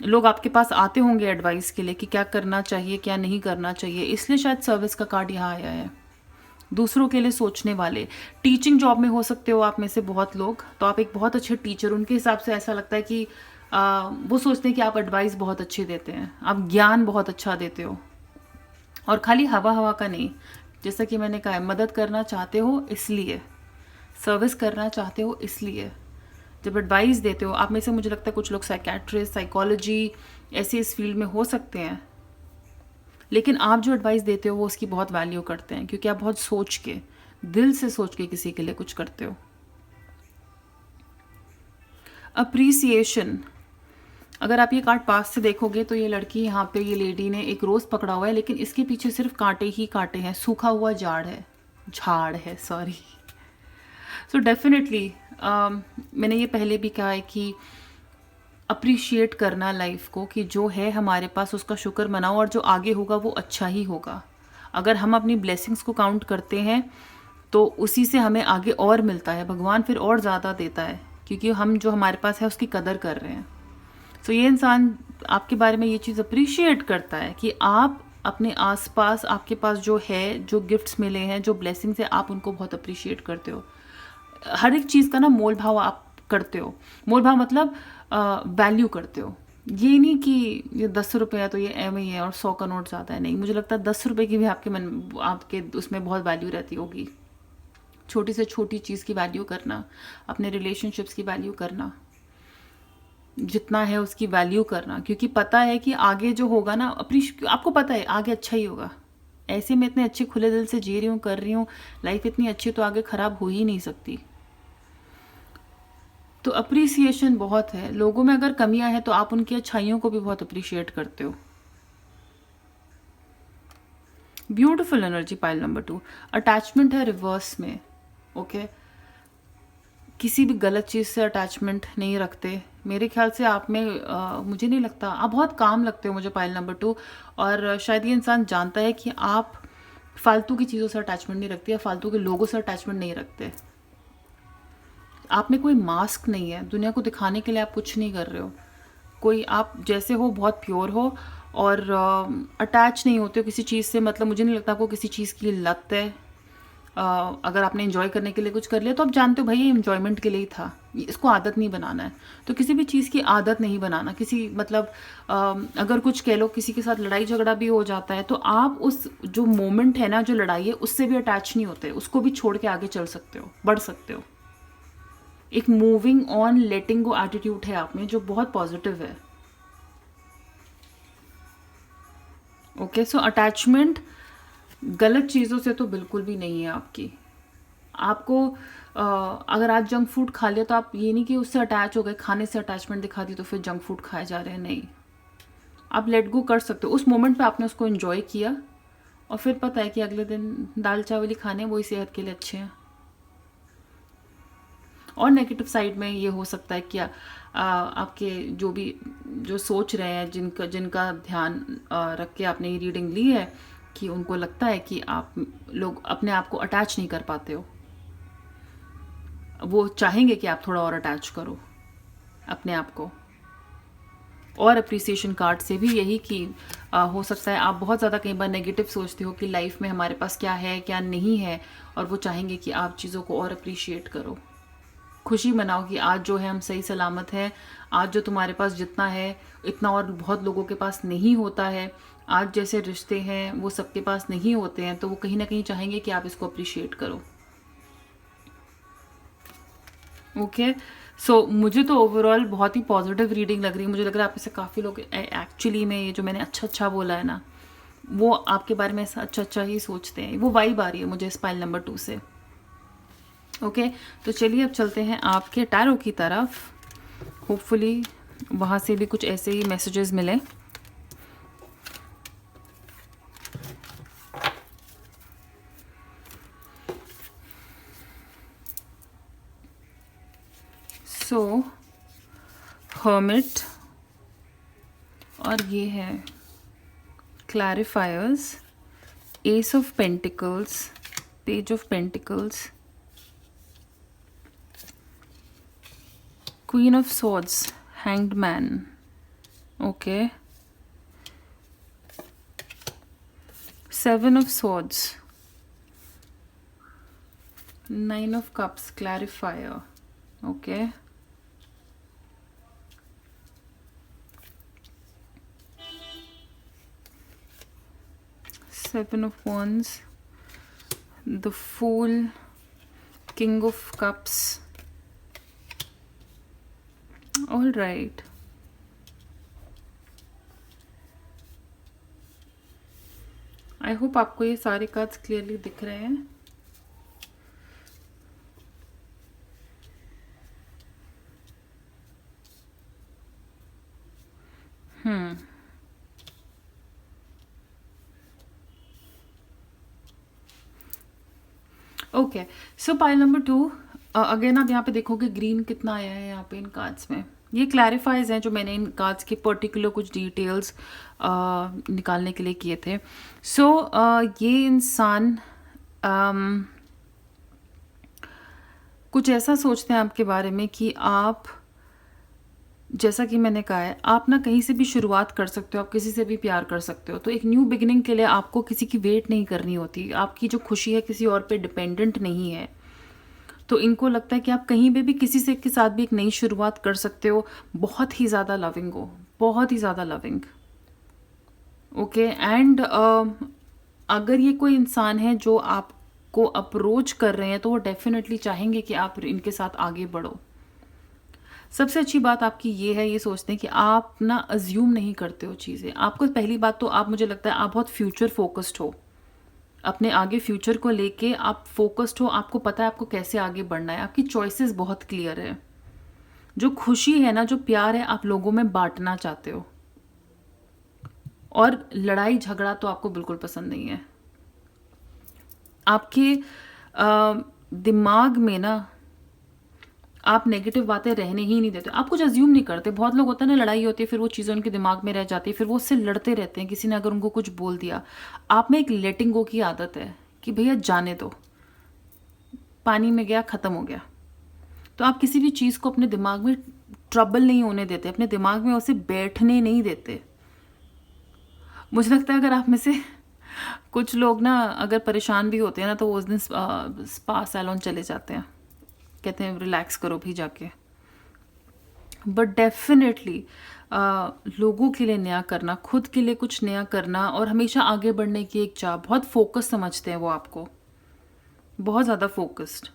लोग आपके पास आते होंगे एडवाइस के लिए कि क्या करना चाहिए क्या नहीं करना चाहिए, इसलिए शायद सर्विस का कार्ड यहाँ आया है। दूसरों के लिए सोचने वाले, टीचिंग जॉब में हो सकते हो आप में से बहुत लोग, तो आप एक बहुत अच्छे टीचर, उनके हिसाब से ऐसा लगता है कि वो सोचते हैं कि आप एडवाइस बहुत अच्छी देते हैं, आप ज्ञान बहुत अच्छा देते हो। और खाली हवा हवा का नहीं, जैसा कि मैंने कहा है, मदद करना चाहते हो इसलिए, सर्विस करना चाहते हो इसलिए। जब एडवाइस देते हो, आप में से मुझे लगता है कुछ लोग साइकेट्रिस्ट, साइकोलॉजी, ऐसे इस फील्ड में हो सकते हैं, लेकिन आप जो एडवाइस देते हो वो उसकी बहुत वैल्यू करते हैं, क्योंकि आप बहुत सोच के, दिल से सोच के किसी के लिए कुछ करते हो। अप्रिसिएशन, अगर आप ये कार्ड पास से देखोगे तो ये लड़की, यहाँ पे ये लेडी ने एक रोज़ पकड़ा हुआ है, लेकिन इसके पीछे सिर्फ कांटे ही कांटे हैं, सूखा हुआ झाड़ है सॉरी। सो डेफिनेटली मैंने ये पहले भी कहा है कि अप्रिशिएट करना लाइफ को, कि जो है हमारे पास उसका शुक्र मनाओ, और जो आगे होगा वो अच्छा ही होगा। अगर हम अपनी ब्लेसिंग्स को काउंट करते हैं तो उसी से हमें आगे और मिलता है, भगवान फिर और ज़्यादा देता है, क्योंकि हम जो हमारे पास है उसकी कदर कर रहे हैं। सो ये इंसान आपके बारे में ये चीज़ अप्रिशिएट करता है कि आप अपने आसपास, आपके पास जो है, जो गिफ्ट्स मिले हैं, जो ब्लेसिंग्स है, आप उनको बहुत अप्रिशिएट करते हो। हर एक चीज़ का ना मोल भाव आप करते हो। मोल भाव मतलब वैल्यू करते हो। ये नहीं कि ये 10 रुपये है तो ये एम ही है और 100 का नोट ज़्यादा है, नहीं। मुझे लगता है 10 रुपये की भी आपके उसमें बहुत वैल्यू रहती होगी। छोटी से छोटी चीज़ की वैल्यू करना, अपने रिलेशनशिप्स की वैल्यू करना, जितना है उसकी वैल्यू करना, क्योंकि पता है कि आगे जो होगा ना, आपको पता है आगे अच्छा ही होगा। ऐसे में इतने अच्छे खुले दिल से जी रही हूँ, कर रही हूँ, लाइफ इतनी अच्छी, तो आगे ख़राब हो ही नहीं सकती। तो अप्रिसिएशन बहुत है। लोगों में अगर कमियां हैं तो आप उनकी अच्छाइयों को भी बहुत अप्रिशिएट करते हो। Beautiful energy pile number 2। Attachment है रिवर्स में। ओके, किसी भी गलत चीज़ से अटैचमेंट नहीं रखते। मेरे ख्याल से आप में मुझे नहीं लगता, आप बहुत काम लगते हो मुझे पाइल नंबर 2, और शायद ये इंसान जानता है कि आप फालतू की चीज़ों से अटैचमेंट नहीं रखते या फालतू के लोगों से अटैचमेंट नहीं रखते। आप में कोई मास्क नहीं है, दुनिया को दिखाने के लिए आप कुछ नहीं कर रहे हो। कोई आप जैसे हो बहुत प्योर हो, और अटैच नहीं होते हो किसी चीज़ से। मतलब मुझे नहीं लगता आपको किसी चीज़ की लत है। अगर आपने एंजॉय करने के लिए कुछ कर लिया तो आप जानते हो भाई ये एंजॉयमेंट के लिए ही था, इसको आदत नहीं बनाना है। तो किसी भी चीज़ की आदत नहीं बनाना, किसी मतलब अगर कुछ कह लो, किसी के साथ लड़ाई झगड़ा भी हो जाता है तो आप उस जो मोमेंट है ना, जो लड़ाई है, उससे भी अटैच नहीं होते, उसको भी छोड़ के आगे चल सकते हो, बढ़ सकते हो। एक moving on, letting go attitude है आप में, जो बहुत पॉजिटिव है। ओके, सो अटैचमेंट गलत चीज़ों से तो बिल्कुल भी नहीं है आपकी। आपको अगर आज जंक फूड खा लिया तो आप ये नहीं कि उससे अटैच हो गए, खाने से अटैचमेंट दिखा दी तो फिर जंक फूड खाए जा रहे हैं, नहीं। आप लेट गो कर सकते हो। उस मोमेंट पे आपने उसको एंजॉय किया, और फिर पता है कि अगले दिन दाल चावल ही खाने, वही सेहत के लिए अच्छे हैं। और नेगेटिव साइड में ये हो सकता है कि आपके जो सोच रहे हैं, जिनका ध्यान रख के आपने ये रीडिंग ली है, कि उनको लगता है कि आप लोग अपने आप को अटैच नहीं कर पाते हो। वो चाहेंगे कि आप थोड़ा और अटैच करो अपने आप को। और अप्रिसिएशन कार्ड से भी यही कि हो सकता है आप बहुत ज़्यादा कई बार नेगेटिव सोचते हो कि लाइफ में हमारे पास क्या है क्या नहीं है, और वो चाहेंगे कि आप चीज़ों को और अप्रिशिएट करो, खुशी मनाओ कि आज जो है हम सही सलामत हैं। आज जो तुम्हारे पास जितना है, इतना और बहुत लोगों के पास नहीं होता है। आज जैसे रिश्ते हैं वो सबके पास नहीं होते हैं, तो वो कहीं ना कहीं चाहेंगे कि आप इसको अप्रिशिएट करो। ओके, सो मुझे तो ओवरऑल बहुत ही पॉजिटिव रीडिंग लग रही है। मुझे लग रहा है आप में से काफ़ी लोग एक्चुअली में ये जो मैंने अच्छा बोला है ना, वो आपके बारे में ऐसा अच्छा ही सोचते हैं। वो वाइब आ रही है मुझे स्पाइल नंबर 2 से। ओके, तो चलिए अब चलते हैं आपके टैरो की तरफ। होपफुली वहाँ से भी कुछ ऐसे ही मैसेजेस मिले। हर्मिट, और ये है clarifiers, ace of pentacles, page of pentacles, queen of swords, hanged man, okay, seven of swords, nine of cups, clarifier, okay, seven of wands, the fool, king of cups. All right. I hope आपको ये सारे कार्ड्स क्लियरली दिख रहे हैं. Okay, so pile number 2, again आप यहाँ पे देखोगे ग्रीन कितना आया है यहाँ पे इन कार्ड्स में. ये क्लैरिफाइज हैं जो मैंने इन कार्ड्स की पर्टिकुलर कुछ डिटेल्स निकालने के लिए किए थे. सो ये इंसान कुछ ऐसा सोचते हैं आपके बारे में कि आप, जैसा कि मैंने कहा है, आप ना कहीं से भी शुरुआत कर सकते हो, आप किसी से भी प्यार कर सकते हो. तो एक न्यू बिगिनिंग के लिए आपको किसी की वेट नहीं करनी होती. आपकी जो खुशी है किसी और पे डिपेंडेंट नहीं है. तो इनको लगता है कि आप कहीं पे भी किसी से के साथ भी एक नई शुरुआत कर सकते हो. बहुत ही ज़्यादा लविंग हो, बहुत ही ज़्यादा लविंग. ओके, एंड अगर ये कोई इंसान है जो आपको अप्रोच कर रहे हैं तो वो डेफिनेटली चाहेंगे कि आप इनके साथ आगे बढ़ो. सबसे अच्छी बात आपकी ये है, ये सोचते हैं कि आप ना अज्यूम नहीं करते हो चीज़ें. आपको पहली बात तो आप, मुझे लगता है आप बहुत फ्यूचर फोकस्ड हो. अपने आगे फ्यूचर को लेके आप फोकस्ड हो. आपको पता है आपको कैसे आगे बढ़ना है. आपकी चॉइसेस बहुत क्लियर है. जो खुशी है ना, जो प्यार है, आप लोगों में बांटना चाहते हो. और लड़ाई झगड़ा तो आपको बिल्कुल पसंद नहीं है. आपके दिमाग में ना आप नेगेटिव बातें रहने ही नहीं देते. आप कुछ अज्यूम नहीं करते. बहुत लोग होता है ना, लड़ाई होती है फिर वो चीज़ें उनके दिमाग में रह जाती है, फिर वो उससे लड़ते रहते हैं. किसी ने अगर उनको कुछ बोल दिया, आप में एक लेटिंग गो की आदत है कि भैया जाने दो, पानी में गया ख़त्म हो गया. तो आप किसी भी चीज़ को अपने दिमाग में ट्रबल नहीं होने देते, अपने दिमाग में उसे बैठने नहीं देते. मुझे लगता है अगर आप में से कुछ लोग ना अगर परेशान भी होते हैं ना तो वो उस दिन स्पा सैलून चले जाते हैं, कहते हैं रिलैक्स करो भी जाके. बट डेफिनेटली लोगों के लिए नया करना, खुद के लिए कुछ नया करना और हमेशा आगे बढ़ने की एक चाह, बहुत फोकस समझते हैं वो आपको, बहुत ज़्यादा फोकस्ड.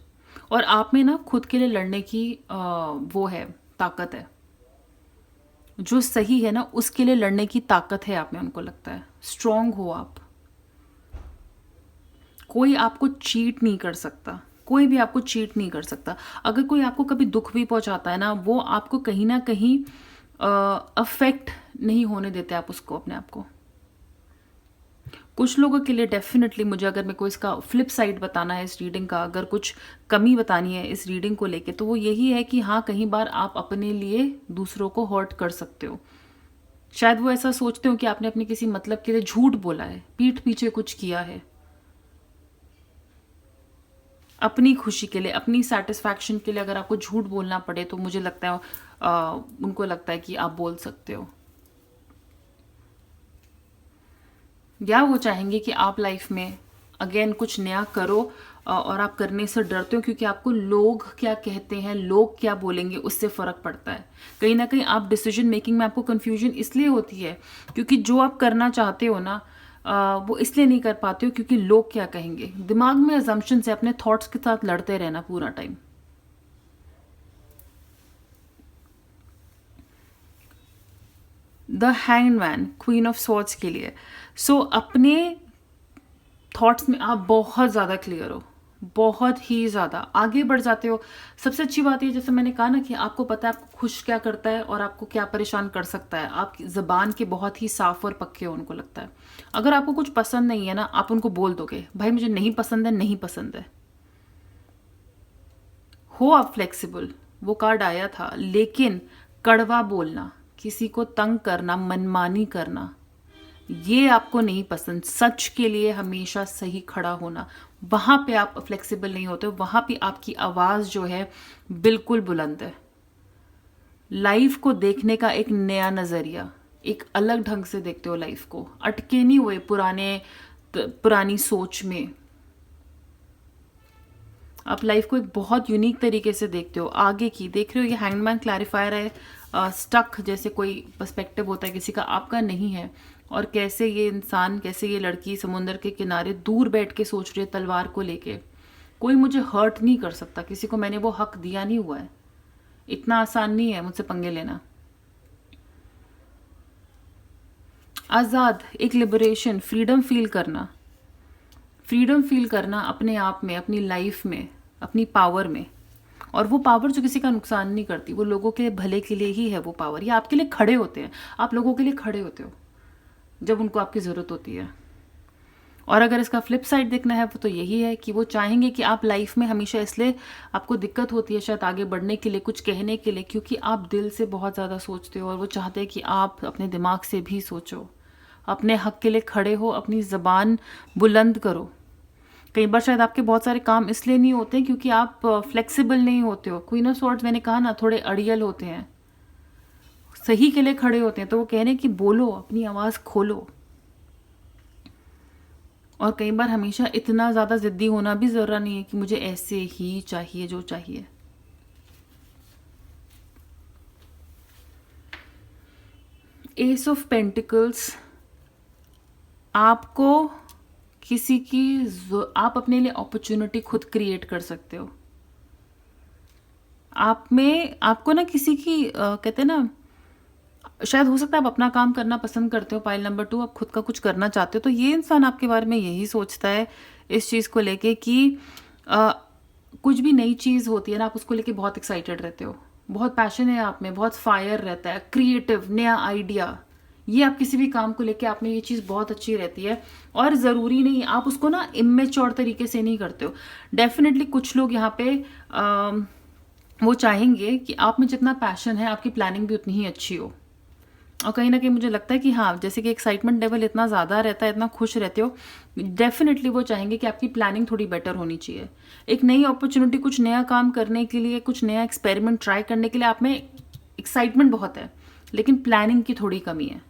और आप में ना खुद के लिए लड़ने की वो है, ताकत है. जो सही है ना उसके लिए लड़ने की ताकत है आप में, उनको लगता है. स्ट्रांग हो आप. कोई आपको चीट नहीं कर सकता, कोई भी आपको चीट नहीं कर सकता. अगर कोई आपको कभी दुख भी पहुंचाता है ना, वो आपको कहीं ना कहीं अफेक्ट नहीं होने देते आप उसको, अपने आप को. कुछ लोगों के लिए डेफिनेटली, मुझे अगर मेरे को इसका फ्लिप साइड बताना है इस रीडिंग का, अगर कुछ कमी बतानी है इस रीडिंग को लेके, तो वो यही है कि हाँ, कहीं बार आप अपने लिए दूसरों को हर्ट कर सकते हो. शायद वो ऐसा सोचते हो कि आपने अपने किसी मतलब के लिए झूठ बोला है, पीठ पीछे कुछ किया है, अपनी खुशी के लिए, अपनी सेटिस्फैक्शन के लिए अगर आपको झूठ बोलना पड़े तो मुझे लगता है उनको लगता है कि आप बोल सकते हो. या वो चाहेंगे कि आप लाइफ में अगेन कुछ नया करो और आप करने से डरते हो क्योंकि आपको लोग क्या कहते हैं, लोग क्या बोलेंगे, उससे फ़र्क पड़ता है. कहीं ना कहीं आप डिसीजन मेकिंग में आपको कन्फ्यूजन इसलिए होती है क्योंकि जो आप करना चाहते हो ना वो इसलिए नहीं कर पाते हो क्योंकि लोग क्या कहेंगे. दिमाग में अजम्पशन से अपने थॉट्स के साथ लड़ते रहना पूरा time. The hanged man, queen of swords के लिए. सो अपने थॉट्स में आप बहुत ज़्यादा क्लियर हो, बहुत ही ज़्यादा आगे बढ़ जाते हो. सबसे अच्छी बात ये, जैसे मैंने कहा ना, कि आपको पता है आपको खुश क्या करता है और आपको क्या परेशान कर सकता है. आप ज़बान के बहुत ही साफ और पक्के हो, उनको लगता है. अगर आपको कुछ पसंद नहीं है ना, आप उनको बोल दोगे भाई मुझे नहीं पसंद है, नहीं पसंद है. हो आप फ्लेक्सिबल, वो कार्ड आया था, लेकिन कड़वा बोलना, किसी को तंग करना, मनमानी करना, ये आपको नहीं पसंद। सच के लिए हमेशा सही खड़ा होना, वहाँ पे आप फ्लेक्सिबल नहीं होते, वहाँ पे आपकी आवाज़ जो है बिल्कुल बुलंद है। लाइफ को देखने का एक नया नज़रिया, एक अलग ढंग से देखते हो लाइफ को, अटके नहीं हुए पुरानी सोच में। आप लाइफ को एक बहुत यूनिक तरीके से देखते हो, आगे की देख रहे हो। ये हैंगमैन क्लैरिफायर है, स्टक जैसे कोई पर्सपेक्टिव होता है किसी का, आपका नहीं है। और कैसे ये इंसान, कैसे ये लड़की समुंदर के किनारे दूर बैठ के सोच रही है तलवार को लेके, कोई मुझे हर्ट नहीं कर सकता, किसी को मैंने वो हक दिया नहीं हुआ है, इतना आसान नहीं है मुझसे पंगे लेना। आज़ाद, एक लिबरेशन, फ्रीडम फील करना, फ्रीडम फील करना अपने आप में, अपनी लाइफ में, अपनी पावर में। और वो पावर जो किसी का नुकसान नहीं करती, वो लोगों के भले के लिए ही है वो पावर। ये आपके लिए खड़े होते हैं, आप लोगों के लिए खड़े होते हो जब उनको आपकी ज़रूरत होती है। और अगर इसका फ्लिप साइड देखना है तो यही है कि वो चाहेंगे कि आप लाइफ में हमेशा, इसलिए आपको दिक्कत होती है शायद आगे बढ़ने के लिए, कुछ कहने के लिए, क्योंकि आप दिल से बहुत ज़्यादा सोचते हो और वो चाहते हैं कि आप अपने दिमाग से भी सोचो, अपने हक के लिए खड़े हो, अपनी ज़बान बुलंद करो। कई बार शायद आपके बहुत सारे काम इसलिए नहीं होते क्योंकि आप फ्लेक्सिबल नहीं होते हो। क्वीन ऑफ स्वॉर्ड्स, मैंने कहा ना, थोड़े अड़ियल होते हैं, सही के लिए खड़े होते हैं, तो वो कह रहे हैं कि बोलो, अपनी आवाज़ खोलो। और कई बार हमेशा इतना ज़्यादा ज़िद्दी होना भी ज़रूरी नहीं है कि मुझे ऐसे ही चाहिए जो चाहिए। एस ऑफ पेंटिकल्स, आपको किसी की, आप अपने लिए अपॉर्चुनिटी खुद क्रिएट कर सकते हो। आप में, आपको ना किसी की कहते हैं ना, शायद हो सकता है आप अपना काम करना पसंद करते हो, पाइल नंबर 2, आप खुद का कुछ करना चाहते हो, तो ये इंसान आपके बारे में यही सोचता है इस चीज़ को लेके कि कुछ भी नई चीज़ होती है ना, आप उसको लेके बहुत एक्साइटेड रहते हो, बहुत पैशन है आप में, बहुत फायर रहता है, क्रिएटिव, नया आइडिया, ये आप किसी भी काम को लेके आप में ये चीज़ बहुत अच्छी रहती है। और ज़रूरी नहीं आप उसको ना इमेच्योर तरीके से नहीं करते हो। डेफिनेटली कुछ लोग यहाँ पे वो चाहेंगे कि आप में जितना पैशन है, आपकी प्लानिंग भी उतनी ही अच्छी हो। और कहीं ना कहीं मुझे लगता है कि हाँ, जैसे कि एक्साइटमेंट लेवल इतना ज़्यादा रहता है, इतना खुश रहते हो, डेफिनेटली वो चाहेंगे कि आपकी प्लानिंग थोड़ी बेटर होनी चाहिए। एक नई अपॉर्चुनिटी, कुछ नया काम करने के लिए, कुछ नया एक्सपेरिमेंट ट्राई करने के लिए आप में एक्साइटमेंट बहुत है, लेकिन प्लानिंग की थोड़ी कमी है,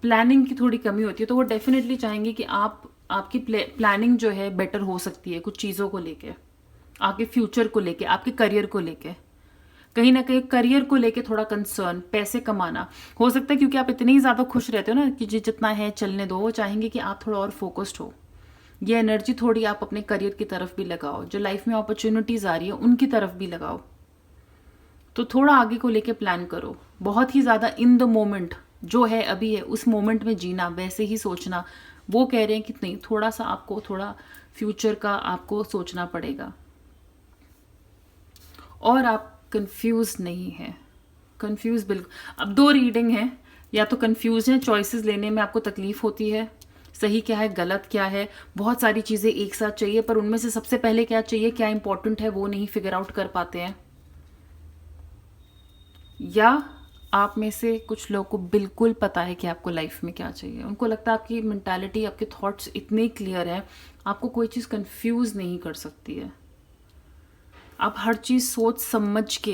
प्लानिंग की थोड़ी कमी होती है। तो वो डेफिनेटली चाहेंगे कि आपकी प्लानिंग जो है बेटर हो सकती है कुछ चीज़ों को लेके, आपके फ्यूचर को लेके, आपके करियर को लेके। कहीं ना कहीं करियर को लेके थोड़ा कंसर्न, पैसे कमाना हो सकता है, क्योंकि आप इतने ही ज़्यादा खुश रहते हो ना कि जितना है चलने दो। वो चाहेंगे कि आप थोड़ा और फोकस्ड हो, ये एनर्जी थोड़ी आप अपने करियर की तरफ भी लगाओ, जो लाइफ में अपॉर्चुनिटीज़ आ रही है उनकी तरफ भी लगाओ। तो थोड़ा आगे को लेके प्लान करो, बहुत ही ज़्यादा इन द मोमेंट जो है अभी है उस मोमेंट में जीना, वैसे ही सोचना। वो कह रहे हैं कि नहीं, थोड़ा सा आपको थोड़ा फ्यूचर का आपको सोचना पड़ेगा। और आप कंफ्यूज नहीं है, कंफ्यूज बिल्कुल। अब 2 रीडिंग है, या तो कंफ्यूज है, चॉइसेस लेने में आपको तकलीफ होती है, सही क्या है गलत क्या है, बहुत सारी चीज़ें एक साथ चाहिए, पर उनमें से सबसे पहले क्या चाहिए, क्या इंपॉर्टेंट है, वो नहीं फिगर आउट कर पाते हैं। या आप में से कुछ लोगों को बिल्कुल पता है कि आपको लाइफ में क्या चाहिए, उनको लगता है आपकी मेंटालिटी, आपके थॉट्स इतने क्लियर है, आपको कोई चीज़ कंफ्यूज नहीं कर सकती है। आप हर चीज़ सोच समझ के,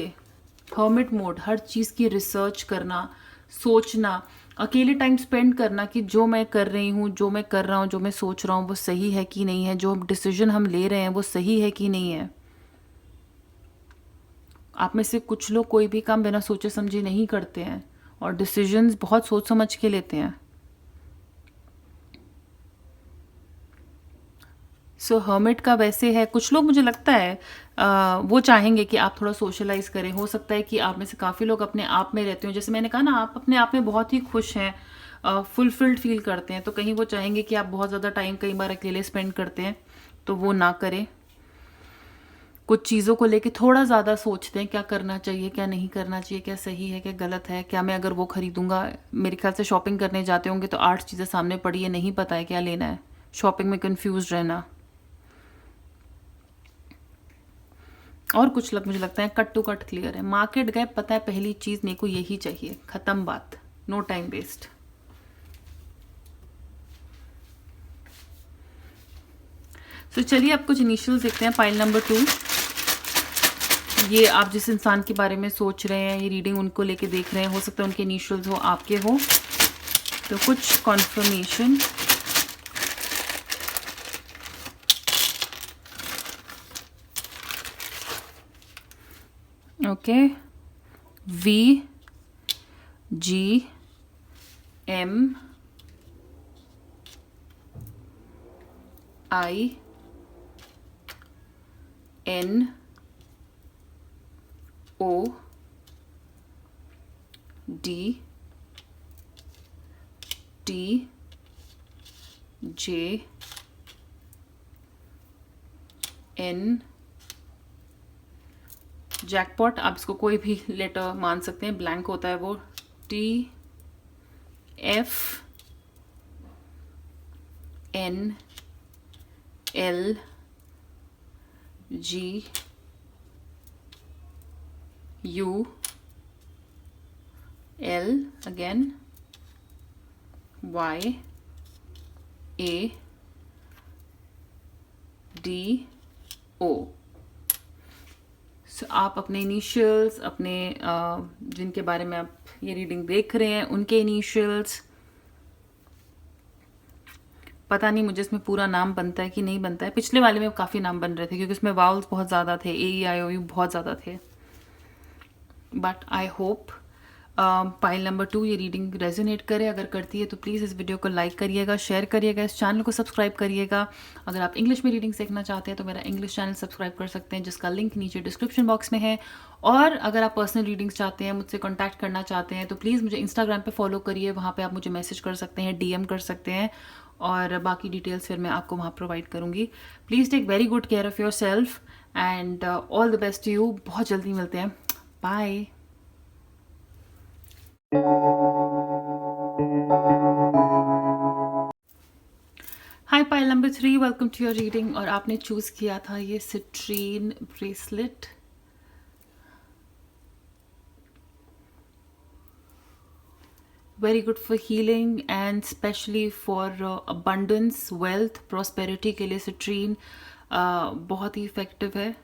हर्मिट मोड, हर चीज़ की रिसर्च करना, सोचना, अकेले टाइम स्पेंड करना कि जो मैं कर रही हूँ, जो मैं कर रहा हूँ, जो मैं सोच रहा हूँ वो सही है कि नहीं है, जो डिसीजन हम ले रहे हैं वो सही है कि नहीं है। आप में से कुछ लोग कोई भी काम बिना सोचे समझे नहीं करते हैं और डिसीजंस बहुत सोच समझ के लेते हैं। सो हर्मिट का वैसे है, कुछ लोग मुझे लगता है वो चाहेंगे कि आप थोड़ा सोशलाइज करें। हो सकता है कि आप में से काफ़ी लोग अपने आप में रहते हो, जैसे मैंने कहा ना, आप अपने आप में बहुत ही खुश हैं, फुलफिल्ड फील करते हैं, तो कहीं वो चाहेंगे कि आप बहुत ज़्यादा टाइम कई बार अकेले स्पेंड करते हैं, तो वो ना करें। कुछ चीज़ों को लेके थोड़ा ज़्यादा सोचते हैं, क्या करना चाहिए, क्या नहीं करना चाहिए, क्या सही है, क्या गलत है, क्या मैं अगर वो खरीदूंगा, मेरे ख्याल से शॉपिंग करने जाते होंगे तो 8 चीज़ें सामने पड़ी है, नहीं पता है क्या लेना है, शॉपिंग में कंफ्यूज रहना। और कुछ मुझे लगता है कट टू कट क्लियर है। मार्केट गए, पता है पहली चीज़ मेरे को यही चाहिए, ख़त्म बात, नो टाइम वेस्ट। तो चलिए अब कुछ इनिशियल्स देखते हैं। पाइल नंबर 2, ये आप जिस इंसान के बारे में सोच रहे हैं, ये रीडिंग उनको लेके देख रहे हैं, हो सकता है उनके इनिशियल्स हो आपके हो, तो कुछ conformation. Okay, V G M I N O D T J N, jackpot, आप इसको कोई भी लेटर मान सकते हैं, ब्लैंक होता है वो, T F N L G U L again Y A D O। So, आप अपने इनिशियल्स, अपने जिनके बारे में आप ये रीडिंग देख रहे हैं उनके इनिशियल्स, पता नहीं मुझे इसमें पूरा नाम बनता है कि नहीं बनता है। पिछले वाले में काफ़ी नाम बन रहे थे क्योंकि उसमें वाउल्स बहुत ज़्यादा थे, AEIOU बहुत ज़्यादा थे। But I hope pile number 2 ये रीडिंग रेजोनेट करे। अगर करती है तो प्लीज़ इस वीडियो को लाइक करिएगा, शेयर करिएगा, इस चैनल को सब्सक्राइब करिएगा। अगर आप इंग्लिश में रीडिंग सीखना चाहते हैं तो मेरा इंग्लिश चैनल सब्सक्राइब कर सकते हैं, जिसका लिंक नीचे डिस्क्रिप्शन बॉक्स में है। और अगर आप पर्सनल रीडिंग्स चाहते हैं, मुझसे कॉन्टैक्ट करना चाहते हैं, तो प्लीज़ मुझे इंस्टाग्राम पे फॉलो करिए, वहाँ पे आप मुझे मैसेज कर सकते हैं, DM कर सकते हैं, और बाकी डिटेल्स फिर मैं आपको वहाँ प्रोवाइड करूँगी। Please take very good care of yourself and all the best to you. बहुत जल्दी मिलते हैं, bye. Hi pile number 3, welcome to your reading. और आपने चूज़ किया था ये citrine bracelet. Very good for healing and specially for abundance, wealth, prosperity के लिए सिट्रीन बहुत ही इफेक्टिव है।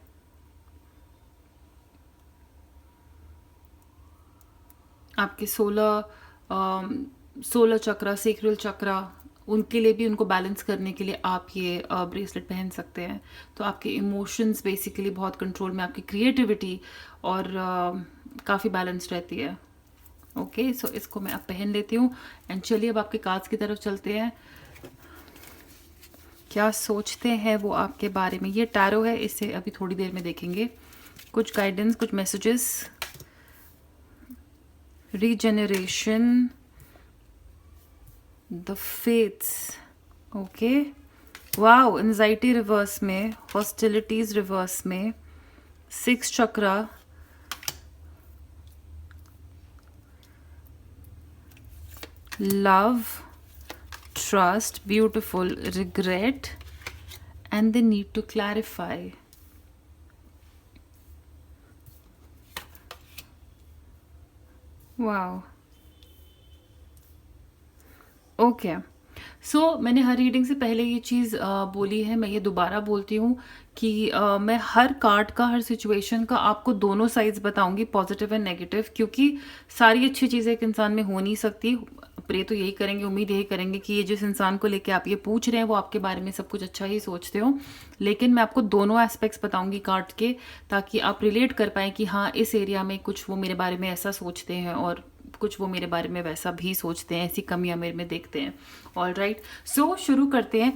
आपके 16 चक्रा, सेक्रल चक्रा, उनके लिए भी, उनको बैलेंस करने के लिए आप ये ब्रेसलेट पहन सकते हैं। तो आपके इमोशंस बेसिकली बहुत कंट्रोल में, आपकी क्रिएटिविटी और काफ़ी बैलेंस रहती है। ओके, सो इसको मैं अब पहन लेती हूँ। एंड चलिए अब आपके कार्ड्स की तरफ चलते हैं। क्या सोचते हैं वो आपके बारे में। ये टैरो है, इसे अभी थोड़ी देर में देखेंगे। कुछ गाइडेंस, कुछ messages. Regeneration, the fates, okay, wow, anxiety reverse में, हॉस्टिलिटीज रिवर्स में, 6 chakra, love, trust, beautiful, regret, and the need to clarify. Wow. Okay, so मैंने हर रीडिंग से पहले ये चीज़ बोली है, मैं ये दोबारा बोलती हूँ कि मैं हर कार्ड का, हर सिचुएशन का आपको दोनों साइड्स बताऊंगी, पॉजिटिव एंड नेगेटिव, क्योंकि सारी अच्छी चीज़ें एक इंसान में हो नहीं सकती। प्रे तो यही करेंगे, उम्मीद यही करेंगे कि ये जिस इंसान को लेके आप ये पूछ रहे हैं वो आपके बारे में सब कुछ अच्छा ही सोचते हो। लेकिन मैं आपको दोनों एस्पेक्ट्स बताऊंगी कार्ड के, ताकि आप रिलेट कर पाएँ कि हाँ, इस एरिया में कुछ वो मेरे बारे में ऐसा सोचते हैं और कुछ वो मेरे बारे में वैसा भी सोचते हैं, ऐसी कमियां मेरे में देखते हैं। ऑल राइट, सो शुरू करते हैं।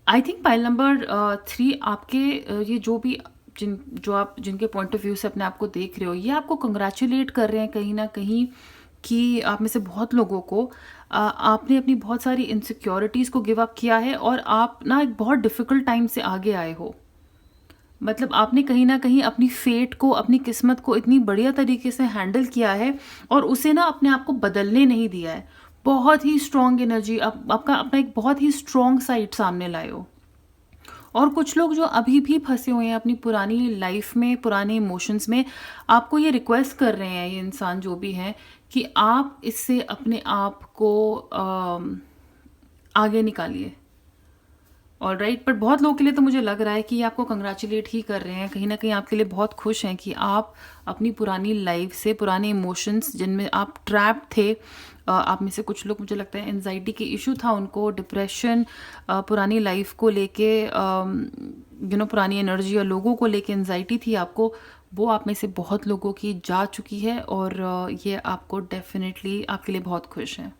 आई थिंक पाइल नंबर 3 आपके ये जो भी जो आप जिनके पॉइंट ऑफ व्यू से अपने आप को देख रहे हो, ये आपको कंग्रेचुलेट कर रहे हैं कहीं ना कहीं कि आप में से बहुत लोगों को आपने अपनी बहुत सारी इनसिक्योरिटीज़ को गिव अप किया है और आप ना एक बहुत डिफ़िकल्ट टाइम से आगे आए हो। मतलब आपने कहीं ना कहीं अपनी फेट को, अपनी किस्मत को इतनी बढ़िया तरीके से हैंडल किया है और उसे ना अपने आप को बदलने नहीं दिया है। बहुत ही स्ट्रॉन्ग एनर्जी, आपका अपना एक बहुत ही स्ट्रॉन्ग साइड सामने लाए हो। और कुछ लोग जो अभी भी फंसे हुए हैं अपनी पुरानी लाइफ में, पुराने इमोशंस में, आपको ये रिक्वेस्ट कर रहे हैं, ये इंसान जो भी हैं, कि आप इससे अपने आप को आगे निकालिए। ऑलराइट, बट बहुत लोगों के लिए तो मुझे लग रहा है कि ये आपको कंग्रेचुलेट ही कर रहे हैं, कहीं ना कहीं आपके लिए बहुत खुश हैं कि आप अपनी पुरानी लाइफ से, पुराने इमोशंस जिनमें आप ट्रैप थे, आप में से कुछ लोग, मुझे लगता है एनजाइटी के इशू था उनको, डिप्रेशन, पुरानी लाइफ को लेके, पुरानी एनर्जी और लोगों को लेके एनजाइटी थी आपको, वो आप में से बहुत लोगों की जा चुकी है, और ये आपको डेफिनेटली आपके लिए बहुत खुश हैं।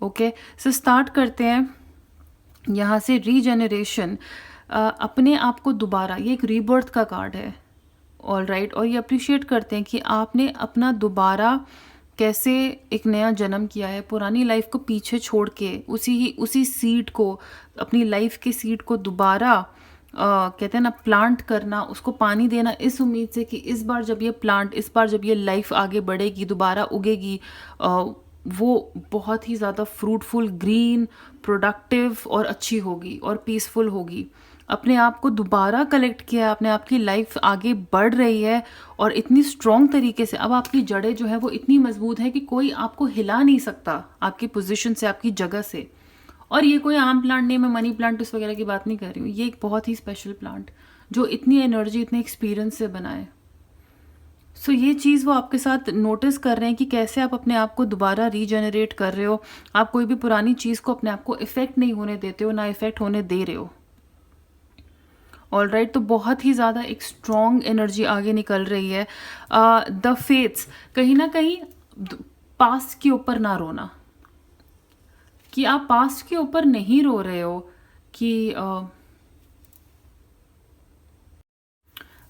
ओके, सो स्टार्ट करते हैं यहाँ से। रीजेनरेशन, अपने आप को दोबारा, ये एक रीबर्थ का कार्ड है। ऑलराइट, और ये अप्रिशिएट करते हैं कि आपने अपना दोबारा कैसे एक नया जन्म किया है, पुरानी लाइफ को पीछे छोड़ के उसी सीड को, अपनी लाइफ के सीड को दोबारा कहते हैं ना प्लांट करना, उसको पानी देना, इस उम्मीद से कि इस बार जब ये लाइफ आगे बढ़ेगी, दोबारा उगेगी, वो बहुत ही ज़्यादा फ्रूटफुल, ग्रीन, प्रोडक्टिव और अच्छी होगी और पीसफुल होगी। अपने आप को दोबारा कलेक्ट किया, अपने आप की लाइफ आगे बढ़ रही है, और इतनी स्ट्रॉन्ग तरीके से अब आपकी जड़ें जो है वो इतनी मजबूत है कि कोई आपको हिला नहीं सकता आपकी पोजीशन से, आपकी जगह से। और ये कोई आम प्लांट नहीं, मैं मनी प्लांट उस वगैरह की बात नहीं कर रही हूँ, ये एक बहुत ही स्पेशल प्लांट जो इतनी एनर्जी, इतने एक्सपीरियंस से बना है। सो ये चीज़ वो आपके साथ नोटिस कर रहे हैं कि कैसे आप अपने आप को दोबारा रीजनरेट कर रहे हो, आप कोई भी पुरानी चीज़ को अपने आप को इफ़ेक्ट नहीं होने देते हो, ना इफ़ेक्ट होने दे रहे हो। ऑलराइट, तो बहुत ही ज़्यादा एक स्ट्रॉन्ग एनर्जी आगे निकल रही है। द फेट्स, कहीं ना कहीं पास्ट के ऊपर ना रोना, कि आप पास्ट के ऊपर नहीं रो रहे हो, कि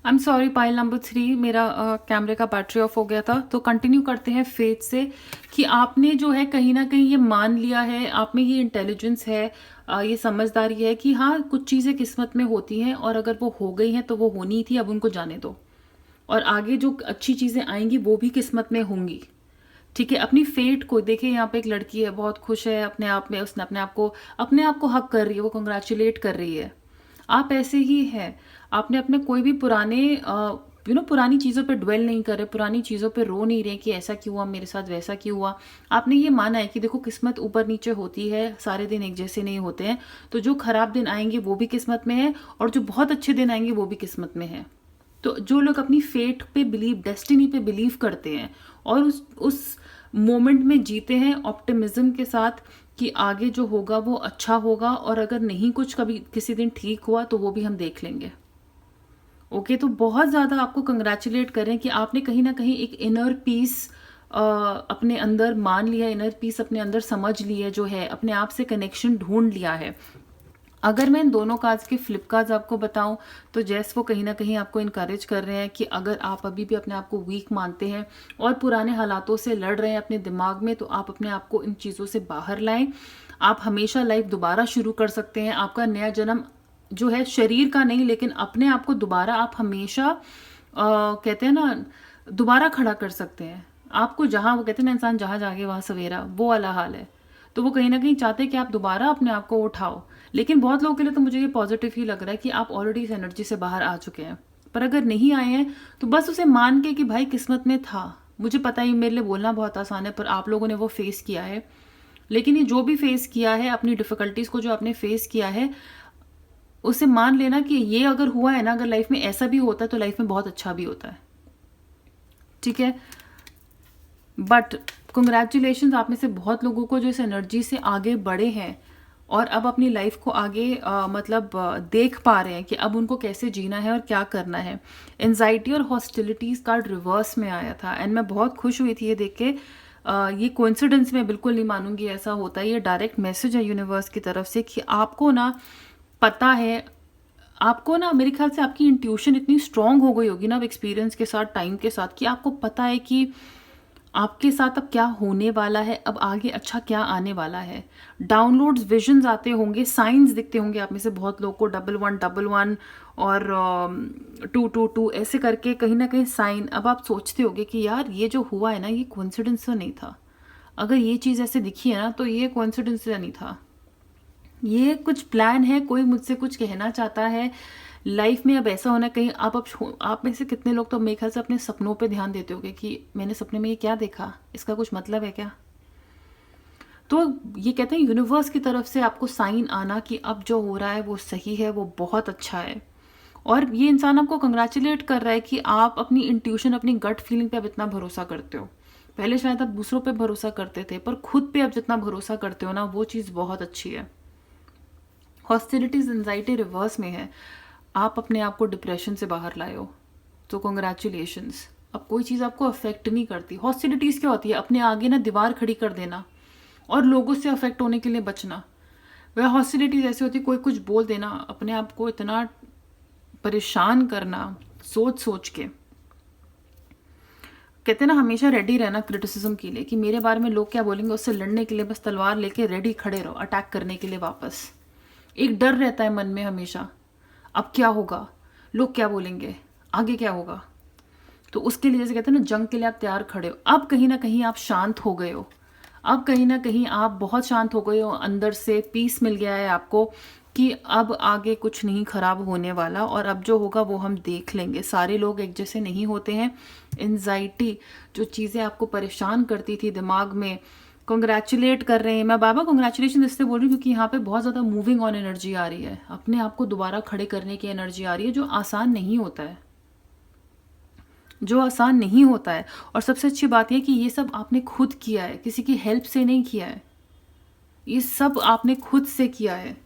I am sorry, pile number 3, मेरा कैमरे का बैटरी ऑफ हो गया था। तो कंटिन्यू करते हैं फेथ से, कि आपने जो है कहीं ना कहीं ये मान लिया है, आप में ये इंटेलिजेंस है, ये समझदारी है कि हाँ कुछ चीज़ें किस्मत में होती हैं, और अगर वो हो गई हैं तो वो होनी थी, अब उनको जाने दो, और आगे जो अच्छी चीज़ें आएंगी वो भी किस्मत में होंगी। ठीक है, अपनी फेट को देखिए, यहाँ पे एक लड़की है बहुत खुश है अपने आप में, उसने अपने आप को हक कर रही है, वो कंग्रेचुलेट कर रही है। आप ऐसे ही हैं, आपने अपने कोई भी पुराने पुरानी चीज़ों पे ड्वेल नहीं कर रहे, पुरानी चीज़ों पे रो नहीं रहे कि ऐसा क्यों हुआ मेरे साथ, वैसा क्यों हुआ। आपने ये माना है कि देखो किस्मत ऊपर नीचे होती है, सारे दिन एक जैसे नहीं होते हैं, तो जो खराब दिन आएंगे वो भी किस्मत में है, और जो बहुत अच्छे दिन आएंगे वो भी किस्मत में है। तो जो लोग अपनी फेट पे बिलीव, डेस्टिनी पे बिलीव करते हैं, और उस मोमेंट में जीते हैं ऑप्टिमिज्म के साथ कि आगे जो होगा वो अच्छा होगा, और अगर नहीं कुछ कभी किसी दिन ठीक हुआ तो वो भी हम देख लेंगे। ओके, तो बहुत ज़्यादा आपको कंग्रेचुलेट करें कि आपने कहीं ना कहीं एक इनर पीस अपने अंदर मान लिया, इनर पीस अपने अंदर समझ लिया, जो है अपने आप से कनेक्शन ढूंढ लिया है। अगर मैं इन दोनों कार्ड्स के फ्लिप कार्ड्स आपको बताऊं, तो जैस वो कहीं ना कहीं आपको इनकरेज कर रहे हैं कि अगर आप अभी भी अपने आप को वीक मानते हैं और पुराने हालातों से लड़ रहे हैं अपने दिमाग में, तो आप अपने आप को इन चीज़ों से बाहर लाएं। आप हमेशा लाइफ दोबारा शुरू कर सकते हैं। आपका नया जन्म जो है शरीर का नहीं, लेकिन अपने आप को दोबारा आप हमेशा कहते हैं ना दोबारा खड़ा कर सकते हैं। आपको जहाँ, वो कहते हैं ना इंसान जहाँ जागे वहाँ सवेरा, वो वाला हाल है। तो वो कहीं ना कहीं चाहते हैं कि आप दोबारा अपने आप को उठाओ। लेकिन बहुत लोगों के लिए तो मुझे ये पॉजिटिव ही लग रहा है कि आप ऑलरेडी इस एनर्जी से बाहर आ चुके हैं। पर अगर नहीं आए हैं तो बस उसे मान के कि भाई किस्मत में था। मुझे पता ही, मेरे लिए बोलना बहुत आसान है, पर आप लोगों ने वो फेस किया है। लेकिन ये जो भी फेस किया है, अपनी डिफिकल्टीज को जो आपने फेस किया है, उसे मान लेना कि ये अगर हुआ है ना, अगर लाइफ में ऐसा भी होता है तो लाइफ में बहुत अच्छा भी होता है। ठीक है, बट कंग्रेचुलेशन आप में से बहुत लोगों को जो इस एनर्जी से आगे बढ़े हैं और अब अपनी लाइफ को आगे देख पा रहे हैं कि अब उनको कैसे जीना है और क्या करना है। एंजाइटी और हॉस्टिलिटीज कार्ड रिवर्स में आया था, एंड मैं बहुत खुश हुई थी ये देख के। ये कोइंसिडेंस मैं बिल्कुल नहीं मानूंगी ऐसा होता है, ये डायरेक्ट मैसेज है यूनिवर्स की तरफ से कि आपको ना पता है, आपको ना मेरे ख्याल से आपकी इंट्यूशन इतनी स्ट्रांग हो गई होगी ना अब एक्सपीरियंस के साथ, टाइम के साथ, कि आपको पता है कि आपके साथ अब क्या होने वाला है, अब आगे अच्छा क्या आने वाला है। डाउनलोड्स, विजन्स आते होंगे, साइंस दिखते होंगे आप में से बहुत लोगों को, 1111 और 222 ऐसे करके कहीं ना कहीं साइन। अब आप सोचते होगे कि यार ये जो हुआ है ना, ये कोइंसिडेंस तो नहीं था। अगर ये चीज़ ऐसे दिखी है ना, तो ये कोइंसिडेंस नहीं था। ये कुछ प्लान है, कोई मुझसे कुछ कहना चाहता है लाइफ में। अब ऐसा होना कहीं आप में से कितने लोग तो मेरे ख्याल से अपने सपनों पे ध्यान देते होगे कि मैंने सपने में ये क्या देखा, इसका कुछ मतलब है क्या। तो ये कहते हैं यूनिवर्स की तरफ से आपको साइन आना कि अब जो हो रहा है वो सही है, वो बहुत अच्छा है। और ये इंसान आपको कंग्रेचुलेट कर रहा है कि आप अपनी इंट्यूशन, अपनी गट फीलिंग पे अब इतना भरोसा करते हो। पहले शायद आप दूसरों पे भरोसा करते थे, पर खुद पे अब जितना भरोसा करते हो ना, वो चीज़ बहुत अच्छी है। हॉस्टिलिटीज एंजाइटी रिवर्स में है, आप अपने आप को डिप्रेशन से बाहर लाए हो, तो कॉन्ग्रेचुलेशंस। अब कोई चीज़ आपको अफेक्ट नहीं करती। हॉस्टिलिटीज़ क्या होती है, अपने आगे ना दीवार खड़ी कर देना और लोगों से अफेक्ट होने के लिए बचना। वह हॉस्टिलिटीज ऐसी होती है, कोई कुछ बोल देना, अपने आप को इतना परेशान करना सोच सोच के। कहते हैं ना, हमेशा रेडी रहना क्रिटिसिज्म के लिए कि मेरे बारे में लोग क्या बोलेंगे, उससे लड़ने के लिए बस तलवार लेके रेडी खड़े रहो, अटैक करने के लिए वापस। एक डर रहता है मन में हमेशा, अब क्या होगा, लोग क्या बोलेंगे, आगे क्या होगा। तो उसके लिए जैसे कहते हैं ना, जंग के लिए आप तैयार खड़े हो। अब कहीं ना कहीं आप शांत हो गए हो, अब कहीं ना कहीं आप बहुत शांत हो गए हो, अंदर से पीस मिल गया है आपको कि अब आगे कुछ नहीं खराब होने वाला, और अब जो होगा वो हम देख लेंगे। सारे लोग एक जैसे नहीं होते हैं। एंजाइटी जो चीज़ें आपको परेशान करती थी दिमाग में, कॉन्ग्रेचुलेट कर रहे हैं। मैं बाबा कॉन्ग्रेचुलेशन इससे बोल रही हूँ क्योंकि यहाँ पे बहुत ज़्यादा मूविंग ऑन एनर्जी आ रही है, अपने आप को दोबारा खड़े करने की एनर्जी आ रही है, जो आसान नहीं होता है, जो आसान नहीं होता है। और सबसे अच्छी बात यह कि ये सब आपने खुद किया है, किसी की हेल्प से नहीं किया है, ये सब आपने खुद से किया है।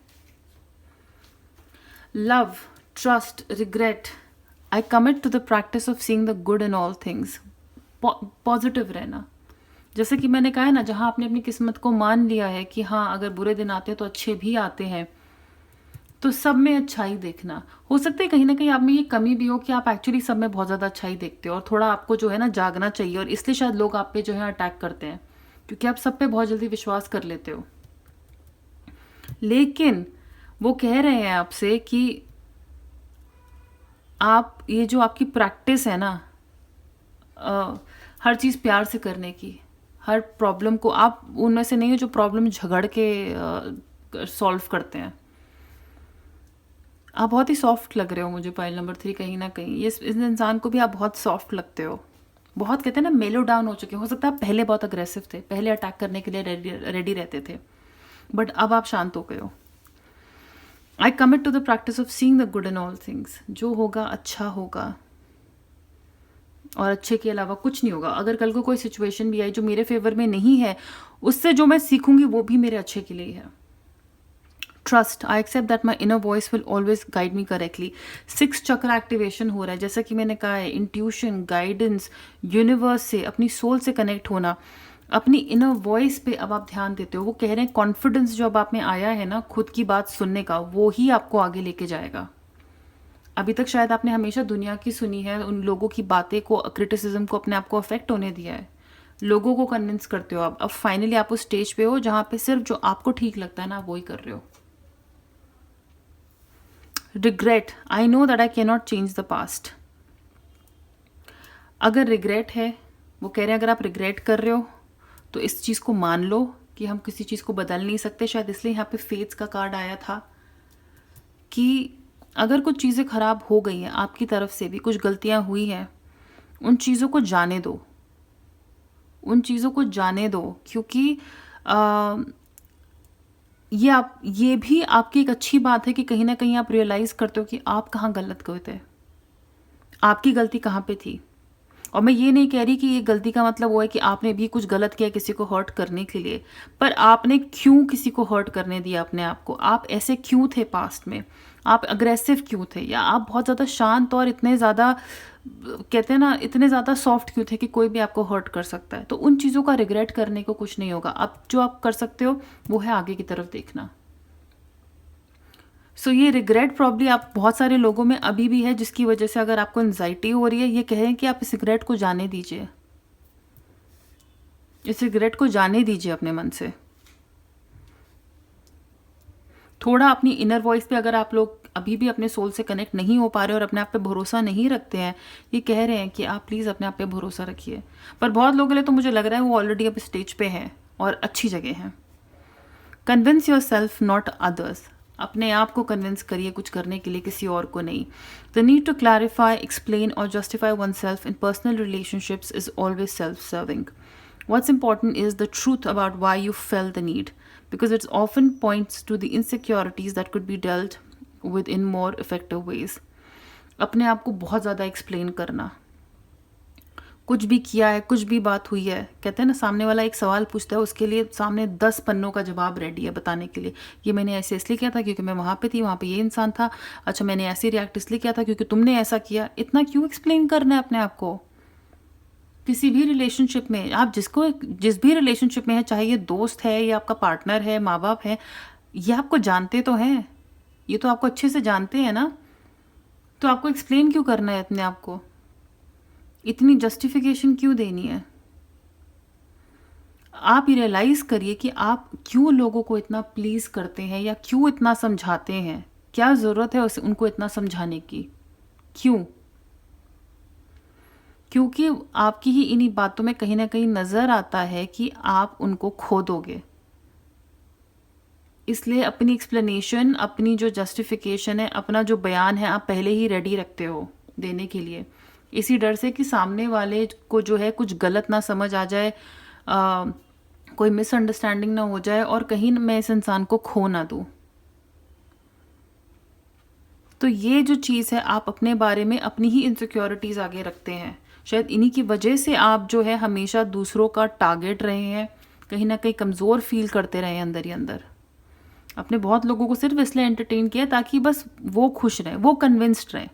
Love, trust, regret, I commit to the practice of seeing the good in all things. Positive रहना, जैसे कि मैंने कहा है ना, जहाँ आपने अपनी किस्मत को मान लिया है कि हाँ अगर बुरे दिन आते हैं तो अच्छे भी आते हैं, तो सब में अच्छाई देखना। हो सकता है कहीं ना कहीं आप में ये कमी भी हो कि आप एक्चुअली सब में बहुत ज़्यादा अच्छाई देखते हो, और थोड़ा आपको जो है ना जागना चाहिए, और इसलिए शायद लोग आप पे जो है अटैक करते हैं, क्योंकि आप सब पे बहुत जल्दी विश्वास कर लेते हो। लेकिन वो कह रहे हैं आपसे कि आप ये जो आपकी प्रैक्टिस है ना, हर चीज़ प्यार से करने की, हर प्रॉब्लम को, आप उनमें से नहीं हो जो प्रॉब्लम झगड़ के सॉल्व करते हैं। आप बहुत ही सॉफ्ट लग रहे हो मुझे पाइल नंबर 3, कहीं ना कहीं ये इस इंसान को भी आप बहुत सॉफ्ट लगते हो। बहुत कहते हैं ना मेलो डाउन हो चुके हो सकता है आप पहले बहुत अग्रेसिव थे, पहले अटैक करने के लिए रेडी रहते थे, बट अब आप शांत हो गए हो। I commit to the practice of seeing the good in all things. जो होगा अच्छा होगा, और अच्छे के अलावा कुछ नहीं होगा। अगर कल को कोई सिचुएशन भी आई जो मेरे फेवर में नहीं है, उससे जो मैं सीखूंगी वो भी मेरे अच्छे के लिए है। Trust, I accept that my inner voice will always guide me correctly. 6 chakra activation हो रहा है, जैसा कि मैंने कहा है, इंट्यूशन, गाइडेंस, यूनिवर्स से, अपनी सोल से कनेक्ट होना, अपनी इनर वॉइस पे अब आप ध्यान देते हो। वो कह रहे हैं कॉन्फिडेंस जो अब आप में आया है ना खुद की बात सुनने का, वो ही आपको आगे लेके जाएगा। अभी तक शायद आपने हमेशा दुनिया की सुनी है, उन लोगों की बातें को, क्रिटिसिज्म को अपने आप को अफेक्ट होने दिया है, लोगों को कन्विंस करते हो। अब फाइनली आप उस स्टेज पे हो जहाँ पे सिर्फ जो आपको ठीक लगता है ना वो ही कर रहे हो। Regret, I know that I can not change the past. अगर रिग्रेट है, वो कह रहे हैं अगर आप रिग्रेट कर रहे हो तो इस चीज़ को मान लो कि हम किसी चीज़ को बदल नहीं सकते। शायद इसलिए यहाँ पे फेट्स का कार्ड आया था कि अगर कुछ चीज़ें खराब हो गई हैं, आपकी तरफ से भी कुछ गलतियाँ हुई हैं, उन चीज़ों को जाने दो, उन चीज़ों को जाने दो, क्योंकि ये भी आपकी एक अच्छी बात है कि कहीं ना कहीं आप रियलाइज़ करते हो कि आप कहाँ गलत गए थे, आपकी गलती कहाँ पे थी। और मैं ये नहीं कह रही कि ये गलती का मतलब वो है कि आपने भी कुछ गलत किया किसी को हर्ट करने के लिए, पर आपने क्यों किसी को हर्ट करने दिया अपने आप को, आप ऐसे क्यों थे पास्ट में, आप अग्रेसिव क्यों थे, या आप बहुत ज़्यादा शांत और इतने ज़्यादा कहते हैं ना इतने ज़्यादा सॉफ्ट क्यों थे कि कोई भी आपको हर्ट कर सकता है। तो उन चीज़ों का रिग्रेट करने को कुछ नहीं होगा। अब जो आप कर सकते हो वो है आगे की तरफ देखना। सो ये रिग्रेट प्रॉब्ली आप बहुत सारे लोगों में अभी भी है, जिसकी वजह से अगर आपको एंजाइटी हो रही है, ये कहें कि आप इस रिग्रेट को जाने दीजिए, इस रिग्रेट को जाने दीजिए अपने मन से। थोड़ा अपनी इनर वॉइस पे अगर आप लोग अभी भी अपने सोल से कनेक्ट नहीं हो पा रहे और अपने आप पे भरोसा नहीं रखते हैं, ये कह रहे हैं कि आप प्लीज़ अपने आप पे भरोसा रखिए। पर बहुत लोगों के लिए तो मुझे लग रहा है वो ऑलरेडी अब स्टेज पे है और अच्छी जगह है। Convince your self not others, अपने आप को कन्विंस करिए कुछ करने के लिए, किसी और को नहीं. The need to clarify, explain और justify oneself in personal relationships is always self serving. What's important is the truth about why you felt the need, because it often points to the insecurities that could be dealt with in more effective ways. अपने आप को बहुत ज़्यादा एक्सप्लेन करना, कुछ भी किया है, कुछ भी बात हुई है, कहते हैं ना, सामने वाला एक सवाल पूछता है, उसके लिए सामने 10 पन्नों का जवाब रेडी है बताने के लिए. ये मैंने ऐसे इसलिए किया था क्योंकि मैं वहाँ पे थी, वहाँ पे ये इंसान था. अच्छा, मैंने ऐसे रिएक्ट इसलिए किया था क्योंकि तुमने ऐसा किया. इतना क्यों एक्सप्लेन करना है अपने आप को? किसी भी रिलेशनशिप में आप जिस भी रिलेशनशिप में है, चाहे ये दोस्त है या आपका पार्टनर है, माँ बाप है, ये आपको जानते तो हैं, ये तो आपको अच्छे से जानते हैं ना, तो आपको एक्सप्लेन क्यों करना है अपने आप को? इतनी जस्टिफिकेशन क्यों देनी है? आप रियलाइज़ करिए कि आप क्यों लोगों को इतना प्लीज़ करते हैं या क्यों इतना समझाते हैं. क्या ज़रूरत है उनको इतना समझाने की? क्यों? क्योंकि आपकी ही इन्हीं बातों में कहीं ना कहीं नज़र आता है कि आप उनको खो दोगे. इसलिए अपनी एक्सप्लेनेशन, अपनी जो जस्टिफिकेशन है, अपना जो बयान है, आप पहले ही रेडी रखते हो देने के लिए, इसी डर से कि सामने वाले को जो है कुछ गलत ना समझ आ जाए, कोई मिसअंडरस्टैंडिंग ना हो जाए और कहीं मैं इस इंसान को खो ना दूँ. तो ये जो चीज़ है, आप अपने बारे में अपनी ही इनसिक्योरिटीज़ आगे रखते हैं. शायद इन्हीं की वजह से आप जो है हमेशा दूसरों का टारगेट रहे हैं, कहीं ना कहीं कमज़ोर फील करते रहे अंदर ही अंदर. आपने बहुत लोगों को सिर्फ इसलिए एंटरटेन किया ताकि बस वो खुश रहें, वो कन्विंस्ड रहें.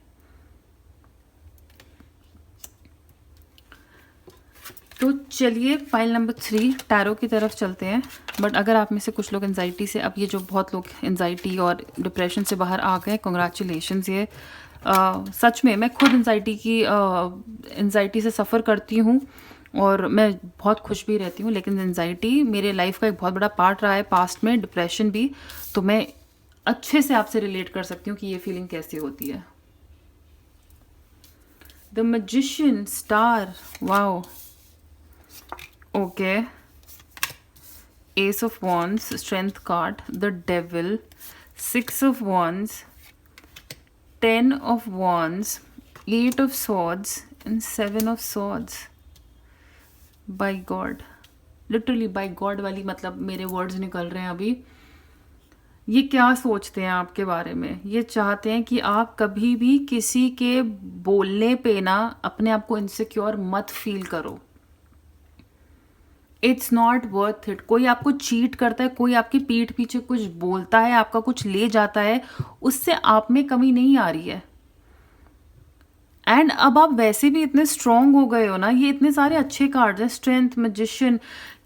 तो चलिए फाइल नंबर 3 टैरो की तरफ चलते हैं. बट अगर आप में से कुछ लोग एंजाइटी से, अब ये जो बहुत लोग एंजाइटी और डिप्रेशन से बाहर आ गए, कॉन्ग्रेचुलेशंस. ये सच में मैं खुद एंजाइटी से सफ़र करती हूँ और मैं बहुत खुश भी रहती हूँ, लेकिन एंजाइटी मेरे लाइफ का एक बहुत बड़ा पार्ट रहा है पास्ट में, डिप्रेशन भी. तो मैं अच्छे से आपसे रिलेट कर सकती हूँ कि ये फीलिंग कैसी होती है. The magician, star, wow, okay. Ace of Wands, Strength card, the Devil, 6 of Wands, 10 of Wands, 8 of Swords and 7 of Swords. By God, literally by God वाली, मतलब मेरे वर्ड्स निकल रहे हैं अभी. ये क्या सोचते हैं आपके बारे में? ये चाहते हैं कि आप कभी भी किसी के बोलने पे ना अपने आप को इनसिक्योर मत फील करो. It's not worth it. कोई आपको चीट करता है, कोई आपकी पीठ पीछे कुछ बोलता है, आपका कुछ ले जाता है, उससे आप में कमी नहीं आ रही है. एंड अब आप वैसे भी इतने स्ट्रांग हो गए हो ना, ये इतने सारे अच्छे कार्ड्स हैं, स्ट्रेंथ, मैजिशियन,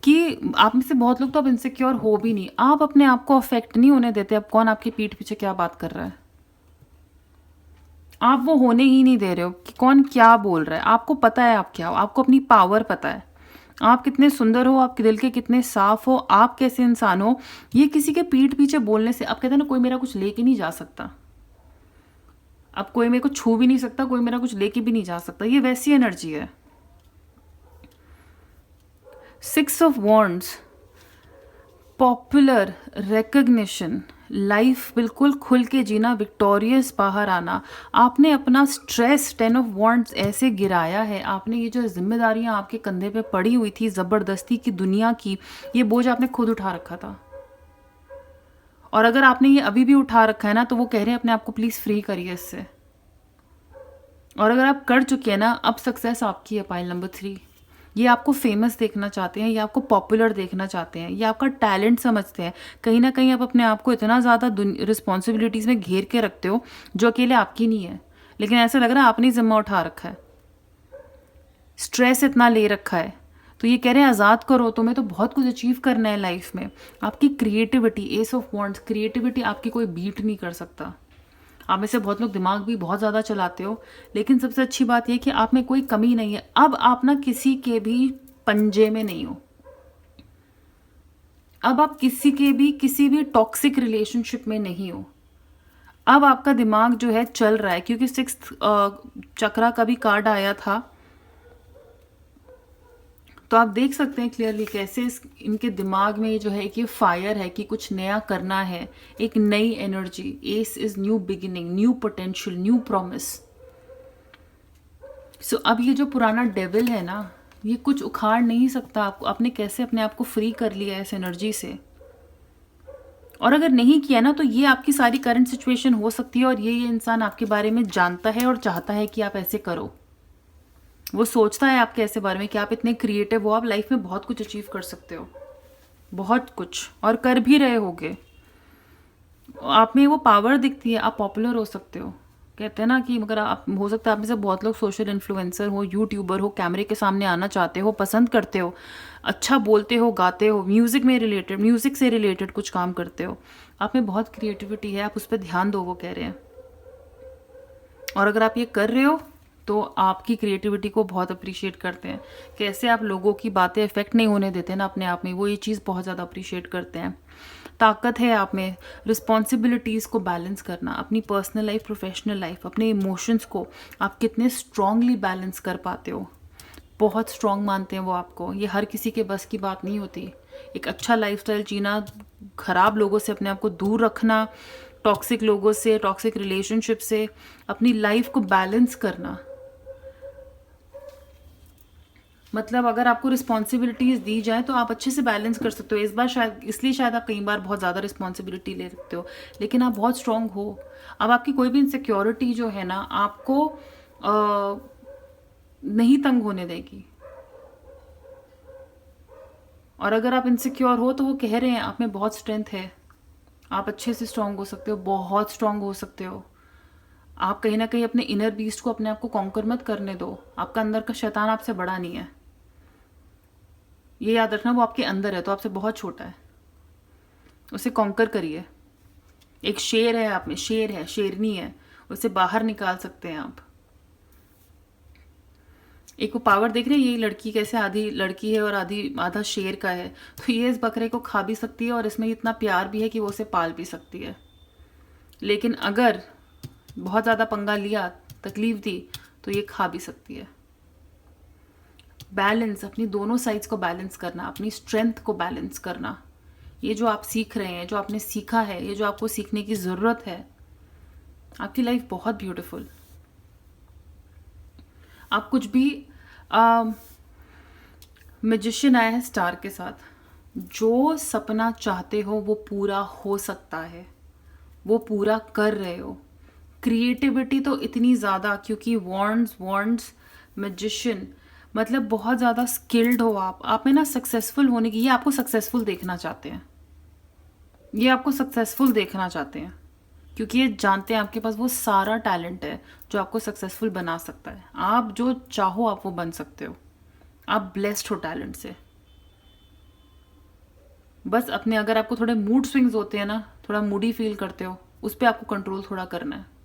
कि आप में से बहुत लोग तो अब इनसिक्योर हो भी नहीं. आप अपने आप को अफेक्ट नहीं होने देते. अब कौन आपकी पीठ पीछे क्या बात कर रहा है, आप वो होने ही नहीं दे रहे हो कि कौन क्या बोल रहा है. आपको पता है आप क्या हो, आपको अपनी पावर पता है, आप कितने सुंदर हो, आपके दिल के कितने साफ हो, आप कैसे इंसान हो. ये किसी के पीठ पीछे बोलने से, आप कहते हैं ना, कोई मेरा कुछ लेके नहीं जा सकता, अब कोई मेरे को छू भी नहीं सकता, कोई मेरा कुछ लेके भी नहीं जा सकता, ये वैसी एनर्जी है. 6 of Wands, popular, recognition, life बिल्कुल खुल के जीना, विक्टोरियस बाहर आना. आपने अपना स्ट्रेस 10 of Wands ऐसे गिराया है, आपने ये जो जिम्मेदारियां आपके कंधे पे पड़ी हुई थी ज़बरदस्ती की दुनिया की, ये बोझ आपने खुद उठा रखा था. और अगर आपने ये अभी भी उठा रखा है ना, तो वो कह रहे हैं अपने आप को प्लीज़ फ्री करिए इससे. और अगर आप कर चुके हैं ना, अब सक्सेस आपकी है. पाइल नंबर 3, ये आपको फेमस देखना चाहते हैं, ये आपको पॉपुलर देखना चाहते हैं, ये आपका टैलेंट समझते हैं. कहीं ना कहीं आप अपने आप को इतना ज़्यादा रिस्पॉन्सिबिलिटीज़ में घेर के रखते हो जो अकेले आपकी नहीं है, लेकिन ऐसा लग रहा है आपने जिम्मा उठा रखा है, स्ट्रेस इतना ले रखा है. तो ये कह रहे हैं आज़ाद करो, तुम्हें तो बहुत कुछ अचीव करना है लाइफ में. आपकी creativity, S of wands, creativity आपकी कोई बीट नहीं कर सकता. आप में से बहुत लोग दिमाग भी बहुत ज़्यादा चलाते हो, लेकिन सबसे अच्छी बात यह कि आप में कोई कमी नहीं है. अब आप ना किसी के भी पंजे में नहीं हो, अब आप किसी भी टॉक्सिक रिलेशनशिप में नहीं हो. अब आपका दिमाग जो है चल रहा है, क्योंकि 6th चक्रा का भी कार्ड आया था, तो आप देख सकते हैं क्लियरली कैसे इनके दिमाग में जो है कि फायर है कि कुछ नया करना है, एक नई energy. Ace is new beginning, new potential, new promise. So अब ये जो पुराना डेविल है ना, ये कुछ उखाड़ नहीं सकता आपको। आपने कैसे अपने आप को फ्री कर लिया है इस एनर्जी से, और अगर नहीं किया ना तो ये आपकी सारी करंट सिचुएशन हो सकती है, और ये इंसान आपके बारे में जानता है और चाहता है कि आप ऐसे करो। वो सोचता है आपके ऐसे बारे में कि आप इतने क्रिएटिव हो, आप लाइफ में बहुत कुछ अचीव कर सकते हो, बहुत कुछ, और कर भी रहे होगे। आप में वो पावर दिखती है, आप पॉपुलर हो सकते हो। कहते हैं ना कि मगर आप, हो सकता है आप में से बहुत लोग सोशल इन्फ्लुएंसर हो, यूट्यूबर हो, कैमरे के सामने आना चाहते हो, पसंद करते हो, अच्छा बोलते हो, गाते हो, म्यूज़िक से रिलेटेड कुछ काम करते हो। आप में बहुत क्रिएटिविटी है, आप उस पर ध्यान दो, वो कह रहे हैं। और अगर आप ये कर रहे हो तो आपकी क्रिएटिविटी को बहुत अप्रिशिएट करते हैं। कैसे आप लोगों की बातें इफेक्ट नहीं होने देते ना अपने आप में, वो ये चीज़ बहुत ज़्यादा अप्रिशिएट करते हैं। ताकत है आप में रिस्पॉन्सिबिलिटीज़ को बैलेंस करना, अपनी पर्सनल लाइफ, प्रोफेशनल लाइफ, अपने इमोशंस को आप कितने स्ट्रांगली बैलेंस कर पाते हो। बहुत स्ट्रांग मानते हैं वो आपको। ये हर किसी के बस की बात नहीं होती। एक अच्छा लाइफस्टाइल जीना, खराब लोगों से अपने आप को दूर रखना, टॉक्सिक लोगों से, टॉक्सिक रिलेशनशिप से अपनी लाइफ को बैलेंस करना। मतलब अगर आपको रिस्पॉन्सिबिलिटीज़ दी जाए तो आप अच्छे से बैलेंस कर सकते हो। इस बार शायद, इसलिए शायद आप कई बार बहुत ज़्यादा रिस्पॉन्सिबिलिटी ले सकते हो, लेकिन आप बहुत स्ट्रांग हो। अब आपकी कोई भी इनसिक्योरिटी जो है ना, आपको नहीं तंग होने देगी। और अगर आप इनसिक्योर हो तो वो कह रहे हैं आप में बहुत स्ट्रेंथ है, आप अच्छे से स्ट्रांग हो सकते हो, बहुत स्ट्रांग हो सकते हो। आप कहीं ना कहीं अपने इनर बीस्ट को, अपने आप को कॉन्कर मत करने दो। आपका अंदर का शैतान आपसे बड़ा नहीं है, ये याद रखना। वो आपके अंदर है तो आपसे बहुत छोटा है, उसे कॉन्कर करिए। एक शेर है आप में, शेर है, शेरनी है, उसे बाहर निकाल सकते हैं आप। एक वो पावर देख रहे हैं, ये लड़की कैसे आधी लड़की है और आधा शेर का है। तो ये इस बकरे को खा भी सकती है, और इसमें इतना प्यार भी है कि वो उसे पाल भी सकती है। लेकिन अगर बहुत ज़्यादा पंगा लिया, तकलीफ दी, तो ये खा भी सकती है। बैलेंस, अपनी दोनों साइड्स को बैलेंस करना, अपनी स्ट्रेंथ को बैलेंस करना, ये जो आप सीख रहे हैं, जो आपने सीखा है, ये जो आपको सीखने की ज़रूरत है, आपकी लाइफ बहुत ब्यूटीफुल। आप कुछ भी, मैजिशियन आया है स्टार के साथ, जो सपना चाहते हो वो पूरा हो सकता है, वो पूरा कर रहे हो। क्रिएटिविटी तो इतनी ज़्यादा, क्योंकि वॉन्ड्स मैजिशियन, मतलब बहुत ज़्यादा स्किल्ड हो आप में ना सक्सेसफुल होने की, ये आपको सक्सेसफुल देखना चाहते हैं, ये आपको सक्सेसफुल देखना चाहते हैं, क्योंकि ये जानते हैं आपके पास वो सारा टैलेंट है जो आपको सक्सेसफुल बना सकता है। आप जो चाहो आप वो बन सकते हो, आप ब्लेस्ड हो टैलेंट से। बस अपने, अगर आपको थोड़े मूड स्विंग्स होते हैं ना, थोड़ा मूडी फील करते हो, उस पर आपको कंट्रोल थोड़ा करना है।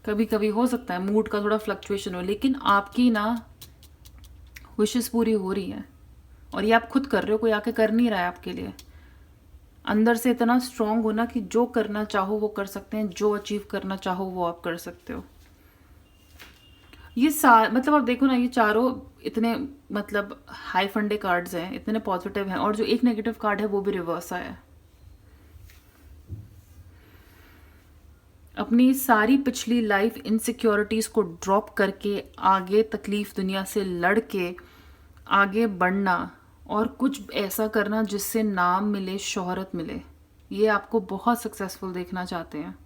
कभी कभी हो सकता है मूड का थोड़ा फ्लक्चुएशन हो, लेकिन आपकी ना विशेस पूरी हो रही है, और ये आप खुद कर रहे हो, कोई आके कर नहीं रहा है आपके लिए। अंदर से इतना स्ट्रांग होना कि जो करना चाहो वो कर सकते हैं, जो अचीव करना चाहो वो आप कर सकते हो। ये मतलब आप देखो ना, ये चारों इतने मतलब हाई फंडे कार्ड्स हैं, इतने पॉजिटिव हैं, और जो एक नेगेटिव कार्ड है वो भी रिवर्स आया है। अपनी सारी पिछली लाइफ इनसिक्योरिटीज़ को ड्रॉप करके आगे तकलीफ दुनिया से लड़ के आगे बढ़ना, और कुछ ऐसा करना जिससे नाम मिले, शोहरत मिले, ये आपको बहुत सक्सेसफुल देखना चाहते हैं,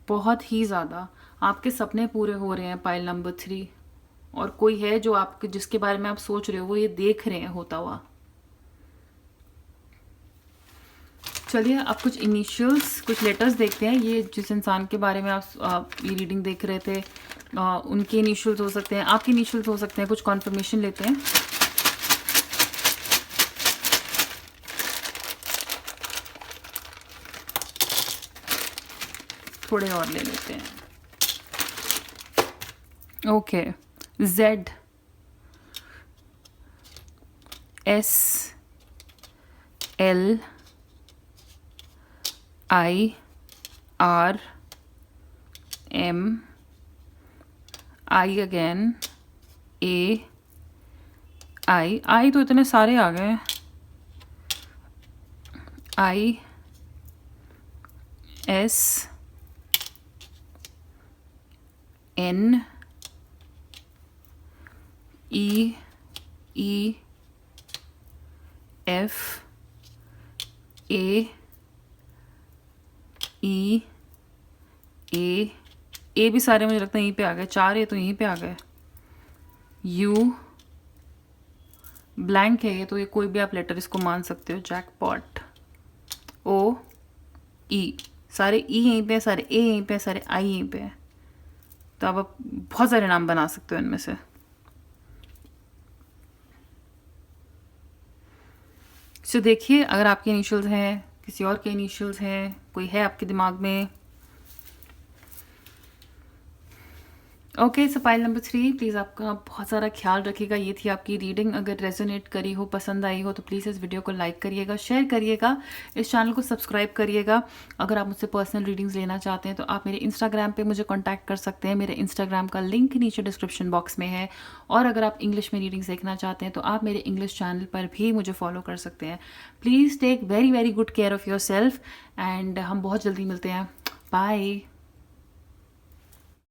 बहुत ही ज़्यादा। आपके सपने पूरे हो रहे हैं, पाइल नंबर 3। और कोई है जो आपके, जिसके बारे में आप सोच रहे हो, वो ये देख रहे हैं होता हुआ। चलिए अब कुछ इनिशियल्स, कुछ लेटर्स देखते हैं। ये जिस इंसान के बारे में आप ये रीडिंग देख रहे थे, उनके इनिशियल्स हो सकते हैं, आपके इनिशियल्स हो सकते हैं। कुछ कॉन्फर्मेशन लेते हैं। थोड़े और ले लेते हैं। Okay, Z S L I R M I again, A, I तो इतने सारे आ गए। I, S, N, E, E, F, A, E, A भी सारे मुझे लगता है यहीं पे आ गए, 4 ए तो यहीं पे आ गए। यू, ब्लैंक है ये तो, ये कोई भी आप लेटर इसको मान सकते हो, जैकपॉट। ओ, ई, सारे ई यहीं पे, सारे ए यहीं पे, सारे आई यहीं पे है, तो आप बहुत सारे नाम बना सकते हो इनमें से। सो देखिए, अगर आपके इनिशियल्स हैं, किसी और के इनिशियल्स हैं, कोई है आपके दिमाग में। Okay, so file number 3, please आपका बहुत सारा ख्याल रखिएगा। ये थी आपकी रीडिंग। अगर रेजोनेट करी हो, पसंद आई हो, तो प्लीज़ इस वीडियो को लाइक करिएगा, शेयर करिएगा, इस चैनल को सब्सक्राइब करिएगा। अगर आप मुझसे पर्सनल रीडिंग्स लेना चाहते हैं तो आप मेरे इंस्टाग्राम पे मुझे कॉन्टैक्ट कर सकते हैं। मेरे इंस्टाग्राम का लिंक नीचे डिस्क्रिप्शन बॉक्स में है। और अगर आप इंग्लिश में रीडिंग्स देखना चाहते हैं तो आप मेरे इंग्लिश चैनल पर भी मुझे फॉलो कर सकते हैं। Please take very very good care of yourself, and हम बहुत जल्दी मिलते हैं। बाय।